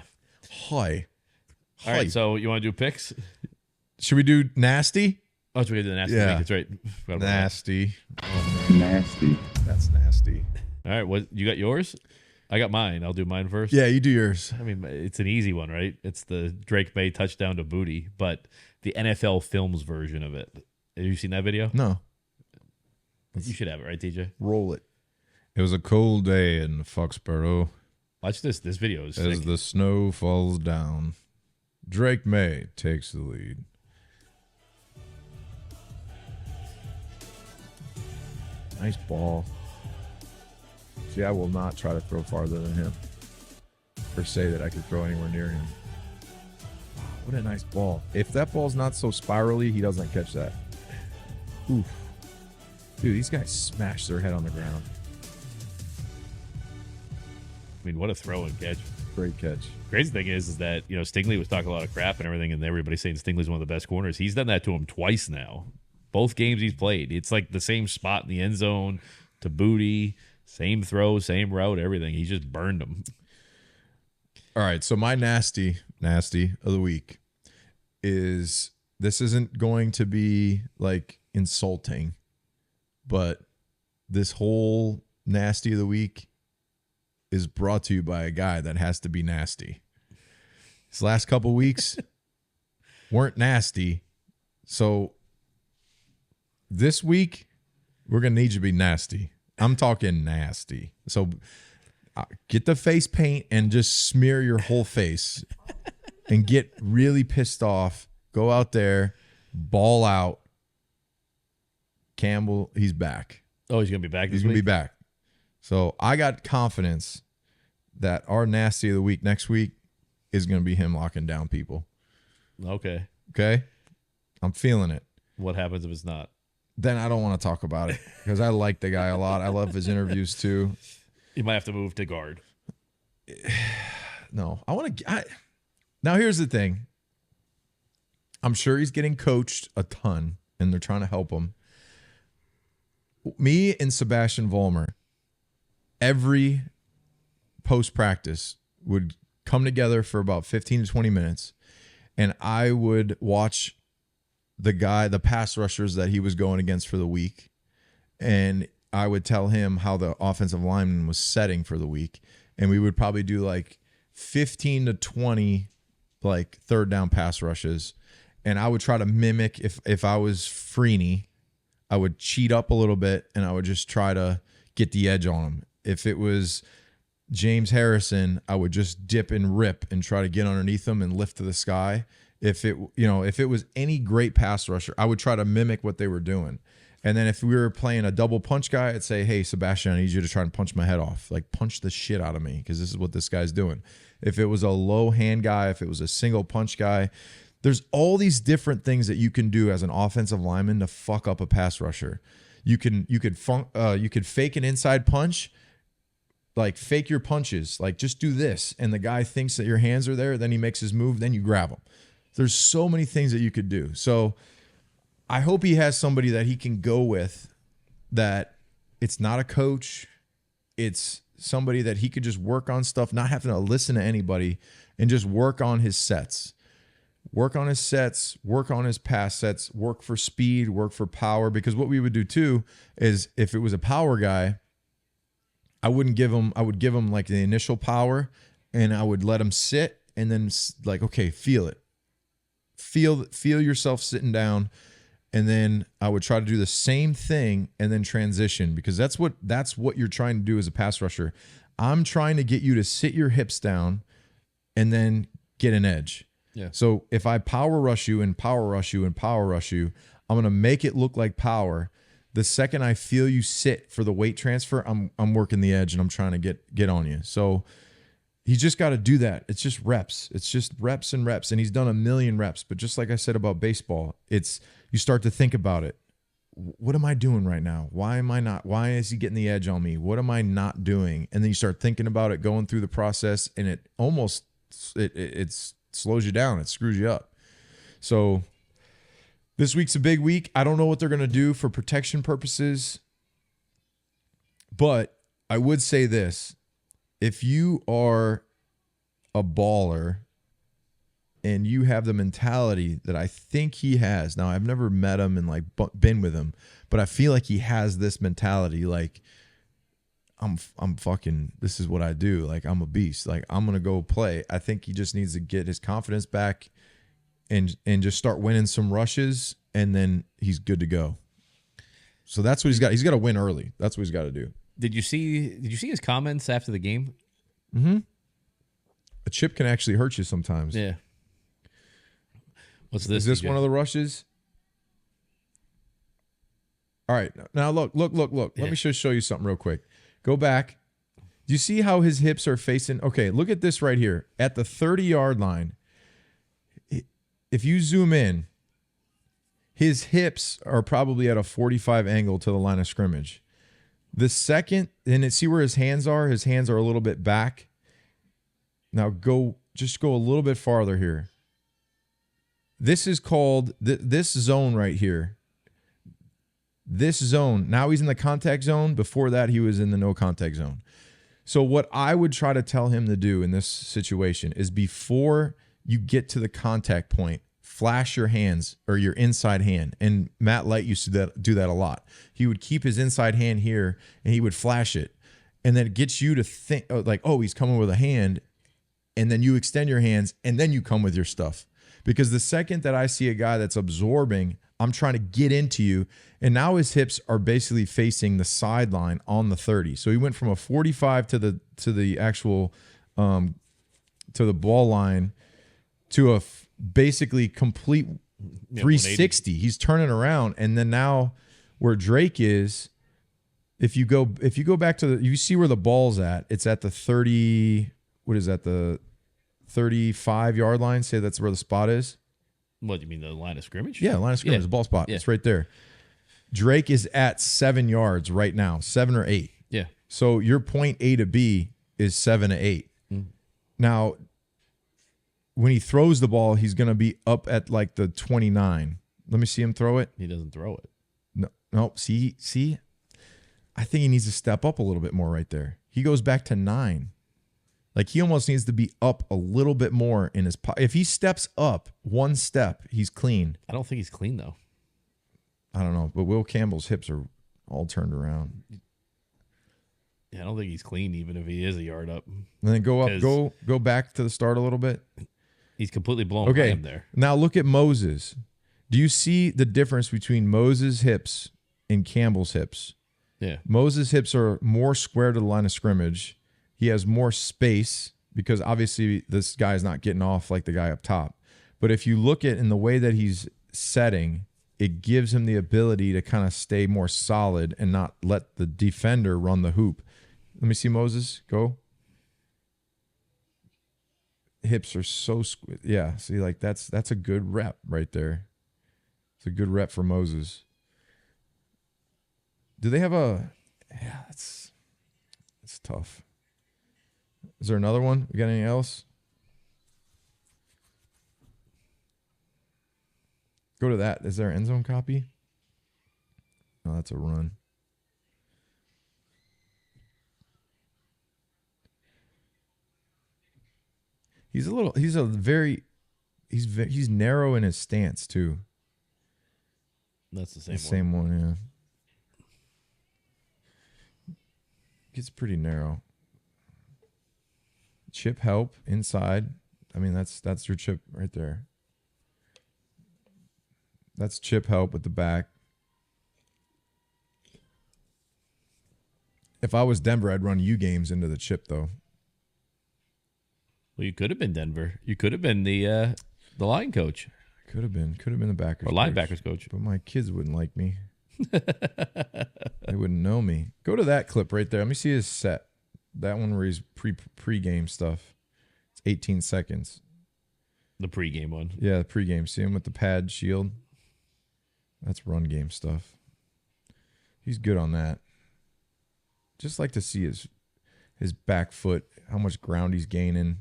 hi. All right, so you want to do picks? Should we do nasty? Oh, so we got to do the nasty Yeah. week. That's right. Forgot about that. Nasty. Nasty. That's nasty. All right, what you got yours? I got mine. I'll do mine first. Yeah, you do yours. I mean, it's an easy one, right? It's the Drake May touchdown to Booty, but the NFL Films version of it. Have you seen that video? No, You should have it, right, DJ? roll it. It was a cold day in Foxborough Watch this. This video is as sick. the snow falls down. Drake May takes the lead. Nice ball. See, I will not try to throw farther than him. Or say that I could throw anywhere near him. Wow, what a nice ball. If that ball's not so spirally, he doesn't catch that. Oof. Dude, these guys smash their head on the ground. I mean, what a throw and catch. Great catch. Crazy thing is that, you know, Stingley was talking a lot of crap and everything, and everybody's saying Stingley's one of the best corners. He's done that to him twice now. Both games he's played. It's like the same spot in the end zone to Booty, same throw, same route, everything. He just burned him. All right, so my nasty of the week is this isn't going to be like insulting, but this whole nasty of the week is brought to you by a guy that has to be nasty. His last couple weeks weren't nasty. So this week, we're going to need you to be nasty. I'm talking nasty. So get the face paint and just smear your whole face and get really pissed off. Go out there, ball out. Campbell, he's back. Oh, he's going to be back this He's going to week? be back. So I got confidence that our nasty of the week next week is going to be him locking down people. Okay. Okay? I'm feeling it. What happens if it's not? Then I don't want to talk about it because I like the guy a lot. I love his interviews too. You might have to move to guard. No, I want to. Now, here's the thing. I'm sure he's getting coached a ton and they're trying to help him. Me and Sebastian Vollmer, every post-practice would come together for about 15 to 20 minutes, and I would watch the pass rushers that he was going against for the week, and I would tell him how the offensive lineman was setting for the week, and we would probably do like 15 to 20 like third down pass rushes, and I would try to mimic if I was Freeney, I would cheat up a little bit, and I would just try to get the edge on him. If it was James Harrison, I would just dip and rip and try to get underneath him and lift to the sky. If it was any great pass rusher, I would try to mimic what they were doing. And then if we were playing a double punch guy, I'd say, hey, Sebastian, I need you to try and punch my head off. Like, punch the shit out of me because this is what this guy's doing. If it was a low hand guy, if it was a single punch guy, there's all these different things that you can do as an offensive lineman to fuck up a pass rusher. You could fake an inside punch, like fake your punches, like just do this, and the guy thinks that your hands are there. Then he makes his move, then you grab him. There's so many things that you could do. So I hope he has somebody that he can go with, that it's not a coach, it's somebody that he could just work on stuff, not having to listen to anybody, and just work on his sets. Work on his sets, work on his pass sets, work for speed, work for power. Because what we would do too is if it was a power guy, I would give him like the initial power, and I would let him sit, and then like, okay, feel it. Feel yourself sitting down, and then I would try to do the same thing and then transition, because that's what you're trying to do as a pass rusher. I'm trying to get you to sit your hips down and then get an edge. Yeah. So if I power rush you and power rush you and power rush you, I'm going to make it look like power. The second I feel you sit for the weight transfer, I'm working the edge and I'm trying to get on you. So he's just got to do that. It's just reps. It's just reps and reps. And he's done 1,000,000 reps. But just like I said about baseball, you start to think about it. What am I doing right now? Why is he getting the edge on me? What am I not doing? And then you start thinking about it, going through the process, and it almost it's slows you down. It screws you up. So this week's a big week. I don't know what they're going to do for protection purposes, but I would say this. If you are a baller and you have the mentality that I think he has, now I've never met him and like been with him, but I feel like he has this mentality, like I'm fucking, this is what I do. Like, I'm a beast. Like, I'm going to go play. I think he just needs to get his confidence back and just start winning some rushes, and then he's good to go. So that's what he's got. He's got to win early. That's what he's got to do. Did you see his comments after the game? Mm-hmm. A chip can actually hurt you sometimes. Yeah. What's this? Is this DJ? one of the rushes? All right. Now look. Yeah. Let me just show you something real quick. Go back. Do you see how his hips are facing? Okay, look at this right here. At the 30-yard line, if you zoom in, his hips are probably at a 45 angle to the line of scrimmage. The second, and see where his hands are? His hands are a little bit back. Now just go a little bit farther here. This is called, this zone right here. This zone, now he's in the contact zone. Before that, he was in the no contact zone. So what I would try to tell him to do in this situation is, before you get to the contact point, flash your hands or your inside hand. And Matt Light used to do that a lot. He would keep his inside hand here and he would flash it. And then it gets you to think like, oh, he's coming with a hand. And then you extend your hands and then you come with your stuff. Because the second that I see a guy that's absorbing, I'm trying to get into you. And now his hips are basically facing the sideline on the 30. So he went from a 45 to the actual to the ball line to a basically complete 360. He's turning around. And then now where Drake is, if you go back to you see where the ball's at, it's at the 30. What is that? The 35-yard line? Say that's where the spot is. What do you mean, the line of scrimmage? Yeah, line of scrimmage, the ball spot. Yeah. It's right there. Drake is at 7 yards right now, 7 or 8. Yeah. So your point A to B is 7 to 8. Now, when he throws the ball, he's going to be up at like the 29. Let me see him throw it. He doesn't throw it. No. See. I think he needs to step up a little bit more right there. He goes back to 9. Like he almost needs to be up a little bit more in his if he steps up one step, he's clean. I don't think he's clean though. I don't know, but Will Campbell's hips are all turned around. Yeah, I don't think he's clean even if he is a yard up. And then go up, go back to the start a little bit. He's completely blown by him there. Now look at Moses. Do you see the difference between Moses' hips and Campbell's hips? Yeah. Moses' hips are more square to the line of scrimmage. He has more space because obviously this guy is not getting off like the guy up top. But if you look at in the way that he's setting, it gives him the ability to kind of stay more solid and not let the defender run the hoop. Let me see Moses go. Hips are so yeah. See, like that's a good rep right there. It's a good rep for Moses. Do they have a? Yeah, it's tough. Is there another one? We got anything else? Go to that. Is there an end zone copy? No, that's a run. He's narrow in his stance too. That's the same one, yeah. Gets pretty narrow. Chip help inside. I mean, that's your chip right there. That's chip help with the back. If I was Denver, I'd run U games into the chip though. Well, you could have been Denver. You could have been the line coach. Could have been the backers or linebackers coach. But my kids wouldn't like me. They wouldn't know me. Go to that clip right there. Let me see his set. That one where he's pre-game stuff. It's 18 seconds. The pre-game one. Yeah, the pre-game. See him with the pad shield? That's run game stuff. He's good on that. Just like to see his back foot, how much ground he's gaining.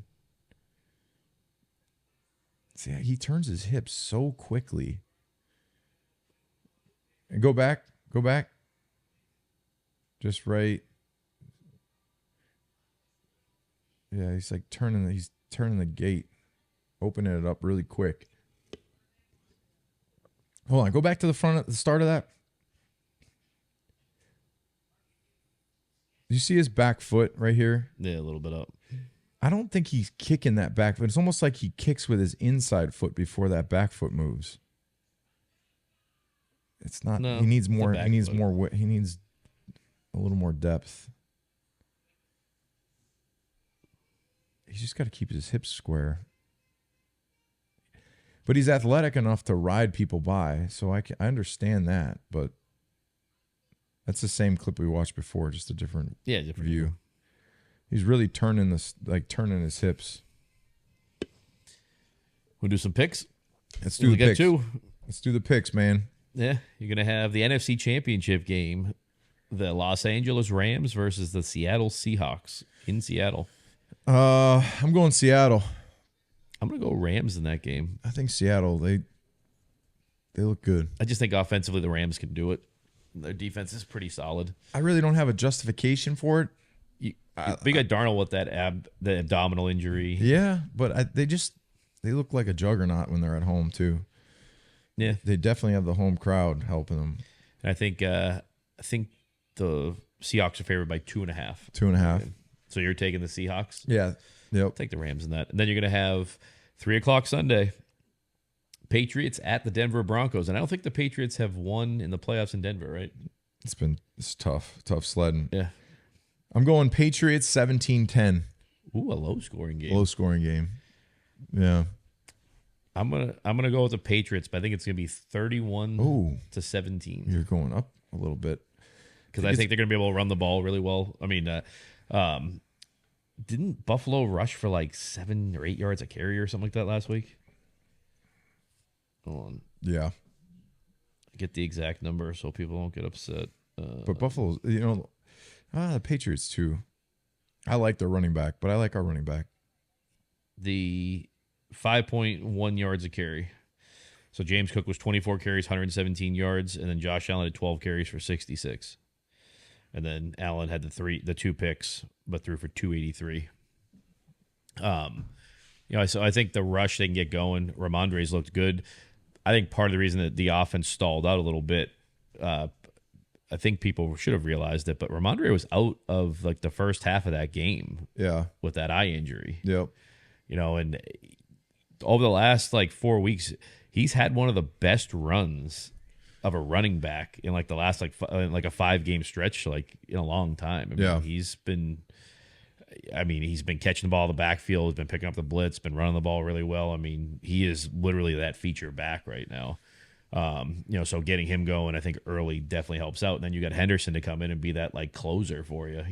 See, he turns his hips so quickly. And go back. Just right. Yeah, he's turning the gate, opening it up really quick. Hold on, go back to the front at the start of that. You see his back foot right here? Yeah, a little bit up. I don't think he's kicking that back foot. It's almost like he kicks with his inside foot before that back foot moves. It's not. No, he needs more. he needs a little more depth. He's just got to keep his hips square. But he's athletic enough to ride people by, so I understand that. But that's the same clip we watched before, just a different view. He's really turning his hips. We'll do some picks. Let's do the picks. Two. Let's do the picks, man. Yeah, you're gonna have the NFC Championship game, the Los Angeles Rams versus the Seattle Seahawks in Seattle. I'm going Seattle. I'm gonna go Rams in that game. I think Seattle, they look good. I just think offensively the Rams can do it. Their defense is pretty solid. I really don't have a justification for it. We got Darnold with the abdominal injury. Yeah, but they look like a juggernaut when they're at home too. Yeah. They definitely have the home crowd helping them. And I think the Seahawks are favored by 2.5. 2.5. So you're taking the Seahawks? Yeah. Yep. Take the Rams in that. And then you're going to have 3 o'clock Sunday, Patriots at the Denver Broncos. And I don't think the Patriots have won in the playoffs in Denver, right? It's tough sledding. Yeah. I'm going Patriots 17-10. Ooh, a low-scoring game. Low scoring game. Yeah. I'm gonna go with the Patriots, but I think it's gonna be 31-17. You're going up a little bit. Because I think they're gonna be able to run the ball really well. I mean, didn't Buffalo rush for like 7 or 8 yards a carry or something like that last week? Hold on. Yeah. Get the exact number so people don't get upset. But Buffalo, the Patriots too. I like their running back, but I like our running back. The 5.1 yards a carry. So James Cook was 24 carries, 117 yards, and then Josh Allen had 12 carries for 66. And then Allen had the 2 picks, but threw for 283. So I think the rush they can get going. Ramondre's looked good. I think part of the reason that the offense stalled out a little bit, I think people should have realized it, but Ramondre was out of like the first half of that game. Yeah. With that eye injury. Yep. And over the last like 4 weeks, he's had one of the best runs of a running back in like the last like a 5-game stretch, like in a long time. He's been catching the ball in the backfield, he's been picking up the blitz, been running the ball really well. I mean, he is literally that feature back right now. So getting him going, I think early definitely helps out. And then you got Henderson to come in and be that like closer for you,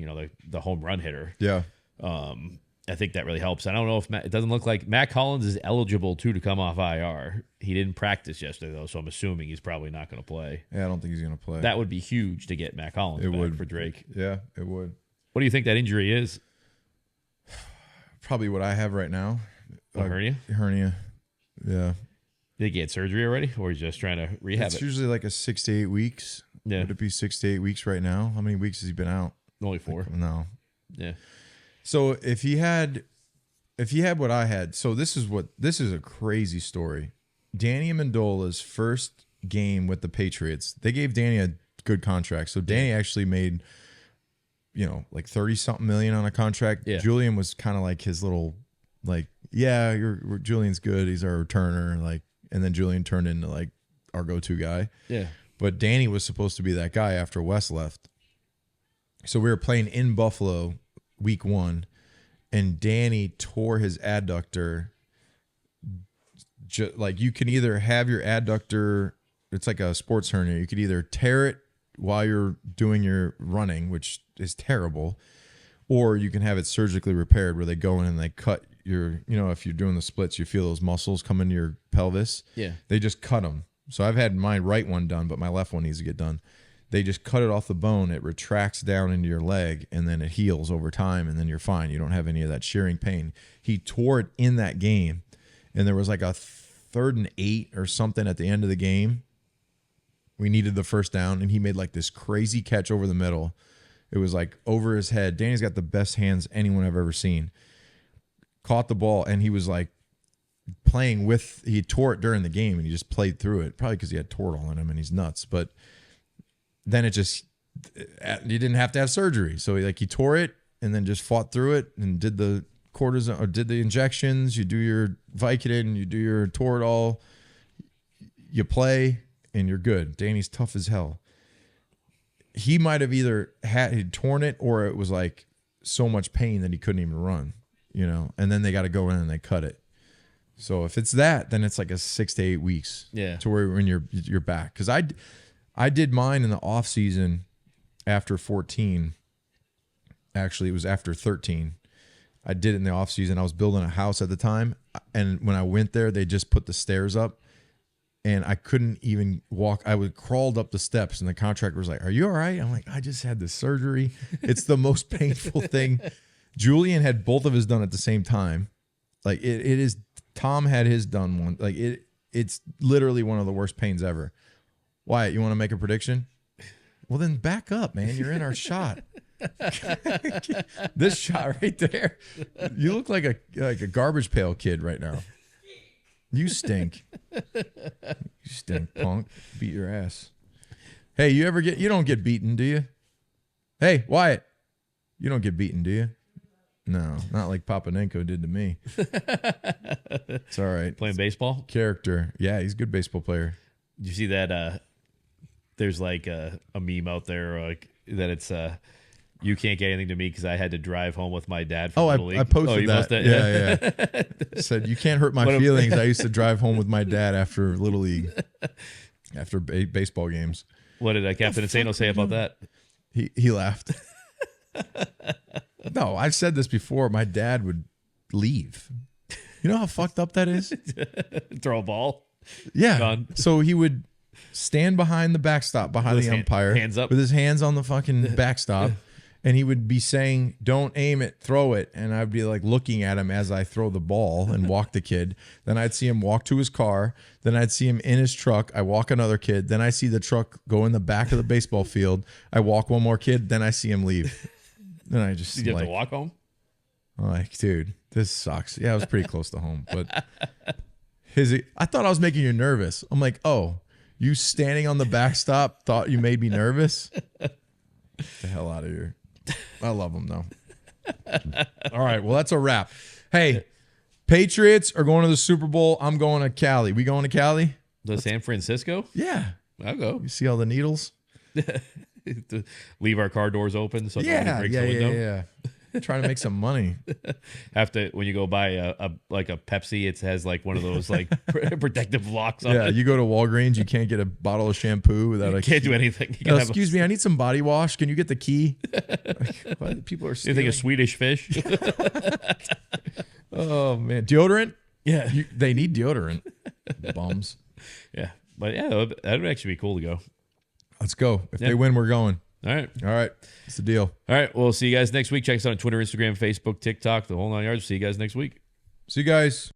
the home run hitter. Yeah. I think that really helps. I don't know if it doesn't look like Matt Collins is eligible to come off IR. He didn't practice yesterday though, so I'm assuming he's probably not going to play. Yeah, I don't think he's going to play. That would be huge to get Matt Collins back for Drake. Yeah, it would. What do you think that injury is? Probably what I have right now. Hernia? Hernia. Yeah. Did he get surgery already, or he's just trying to rehab It's it? usually like a 6 to 8 weeks. Yeah. Would it be 6 to 8 weeks right now? How many weeks has he been out? Only 4. No. Yeah. So if he had what I had, so this is a crazy story. Danny Amendola's first game with the Patriots, they gave Danny a good contract. So Danny actually made, like 30-something million on a contract. Yeah. Julian was kind of like his little, like, yeah, Julian's good. He's our returner. Like, and then Julian turned into like our go-to guy. Yeah. But Danny was supposed to be that guy after Wes left. So we were playing in Buffalo week 1, and Danny tore his adductor. Like, you can either have your adductor, it's like a sports hernia. You could either tear it while you're doing your running, which is terrible, or you can have it surgically repaired where they go in and they cut your, if you're doing the splits, you feel those muscles come into your pelvis. Yeah. They just cut them. So I've had my right one done, but my left one needs to get done. They just cut it off the bone. It retracts down into your leg, and then it heals over time, and then you're fine. You don't have any of that shearing pain. He tore it in that game, and there was like a 3rd and 8 or something at the end of the game. We needed the first down, and he made like this crazy catch over the middle. It was like over his head. Danny's got the best hands anyone I've ever seen. Caught the ball, and he was like playing with, he tore it during the game, and he just played through it, probably because he had Toradol in him and he's nuts. But then you didn't have to have surgery. So he tore it and then just fought through it and did the cortisone, or did the injections. You do your Vicodin, you do your Toradol, you play, and you're good. Danny's tough as hell. He might have either he'd torn it, or it was like so much pain that he couldn't even run, and then they got to go in and they cut it. So if it's that, then it's like a 6 to 8 weeks. Yeah. To where when you're back. Because I did mine in the off season after 14. Actually, it was after 13. I did it in the off season. I was building a house at the time, and when I went there, they just put the stairs up, and I couldn't even walk. I crawled up the steps, and the contractor was like, "Are you all right?" I'm like, "I just had this surgery. It's the most painful thing." Julian had both of his done at the same time. Like it is. Tom had his done one. Like it's literally one of the worst pains ever. Wyatt, you want to make a prediction? Well, then back up, man. You're in our shot. This shot right there. You look like a garbage pail kid right now. You stink. You stink, punk. Beat your ass. Hey, you don't get beaten, do you? Hey, Wyatt. You don't get beaten, do you? No, not like Papa Ninko did to me. It's all right. Playing baseball? Character. Yeah, he's a good baseball player. Did you see that? There's like a meme out there like that it's you can't get anything to me because I had to drive home with my dad from Little League. I posted you that. posted Yeah. Said, you can't hurt my feelings. I used to drive home with my dad after Little League, after baseball games. What did Captain Insano say about that? He laughed. No, I've said this before. My dad would leave. You know how fucked up that is? Throw a ball? Yeah. Gone. So he would stand behind the backstop, behind With the his umpire, hands up. with his hands on the fucking backstop. And he would be saying, don't aim it, throw it. And I'd be like looking at him as I throw the ball and walk the kid. Then I'd see him walk to his car. Then I'd see him in his truck. I walk another kid. Then I see the truck go in the back of the baseball field. I walk one more kid. Then I see him leave. Then I just Did you have like, to walk home? I'm like, dude, this sucks. Yeah, I was pretty close to home. But I thought I was making you nervous. I'm like, oh, you standing on the backstop thought you made me nervous? Get the hell out of here. I love them, though. All right, well, that's a wrap. Hey, Patriots are going to the Super Bowl. I'm going to Cali. We going to Cali? San Francisco? Yeah. I'll go. You see all the needles? To leave our car doors open so no one Yeah, breaks the window. yeah. Trying to make some money. Have to when you go buy a Pepsi, it has like one of those like protective locks on Yeah, it. you go to Walgreens, you can't get a bottle of shampoo without a Can't do anything. You can have excuse me, I need some body wash. Can you get the key? What? People are You stealing. think a Swedish fish? Oh man, deodorant? Yeah, They need deodorant. Bums. yeah. But yeah, that would actually be cool to go. Let's go. If they win, we're going. All right. All right. It's the deal. All right. We'll see you guys next week. Check us out on Twitter, Instagram, Facebook, TikTok, the whole 9 yards. See you guys next week. See you guys.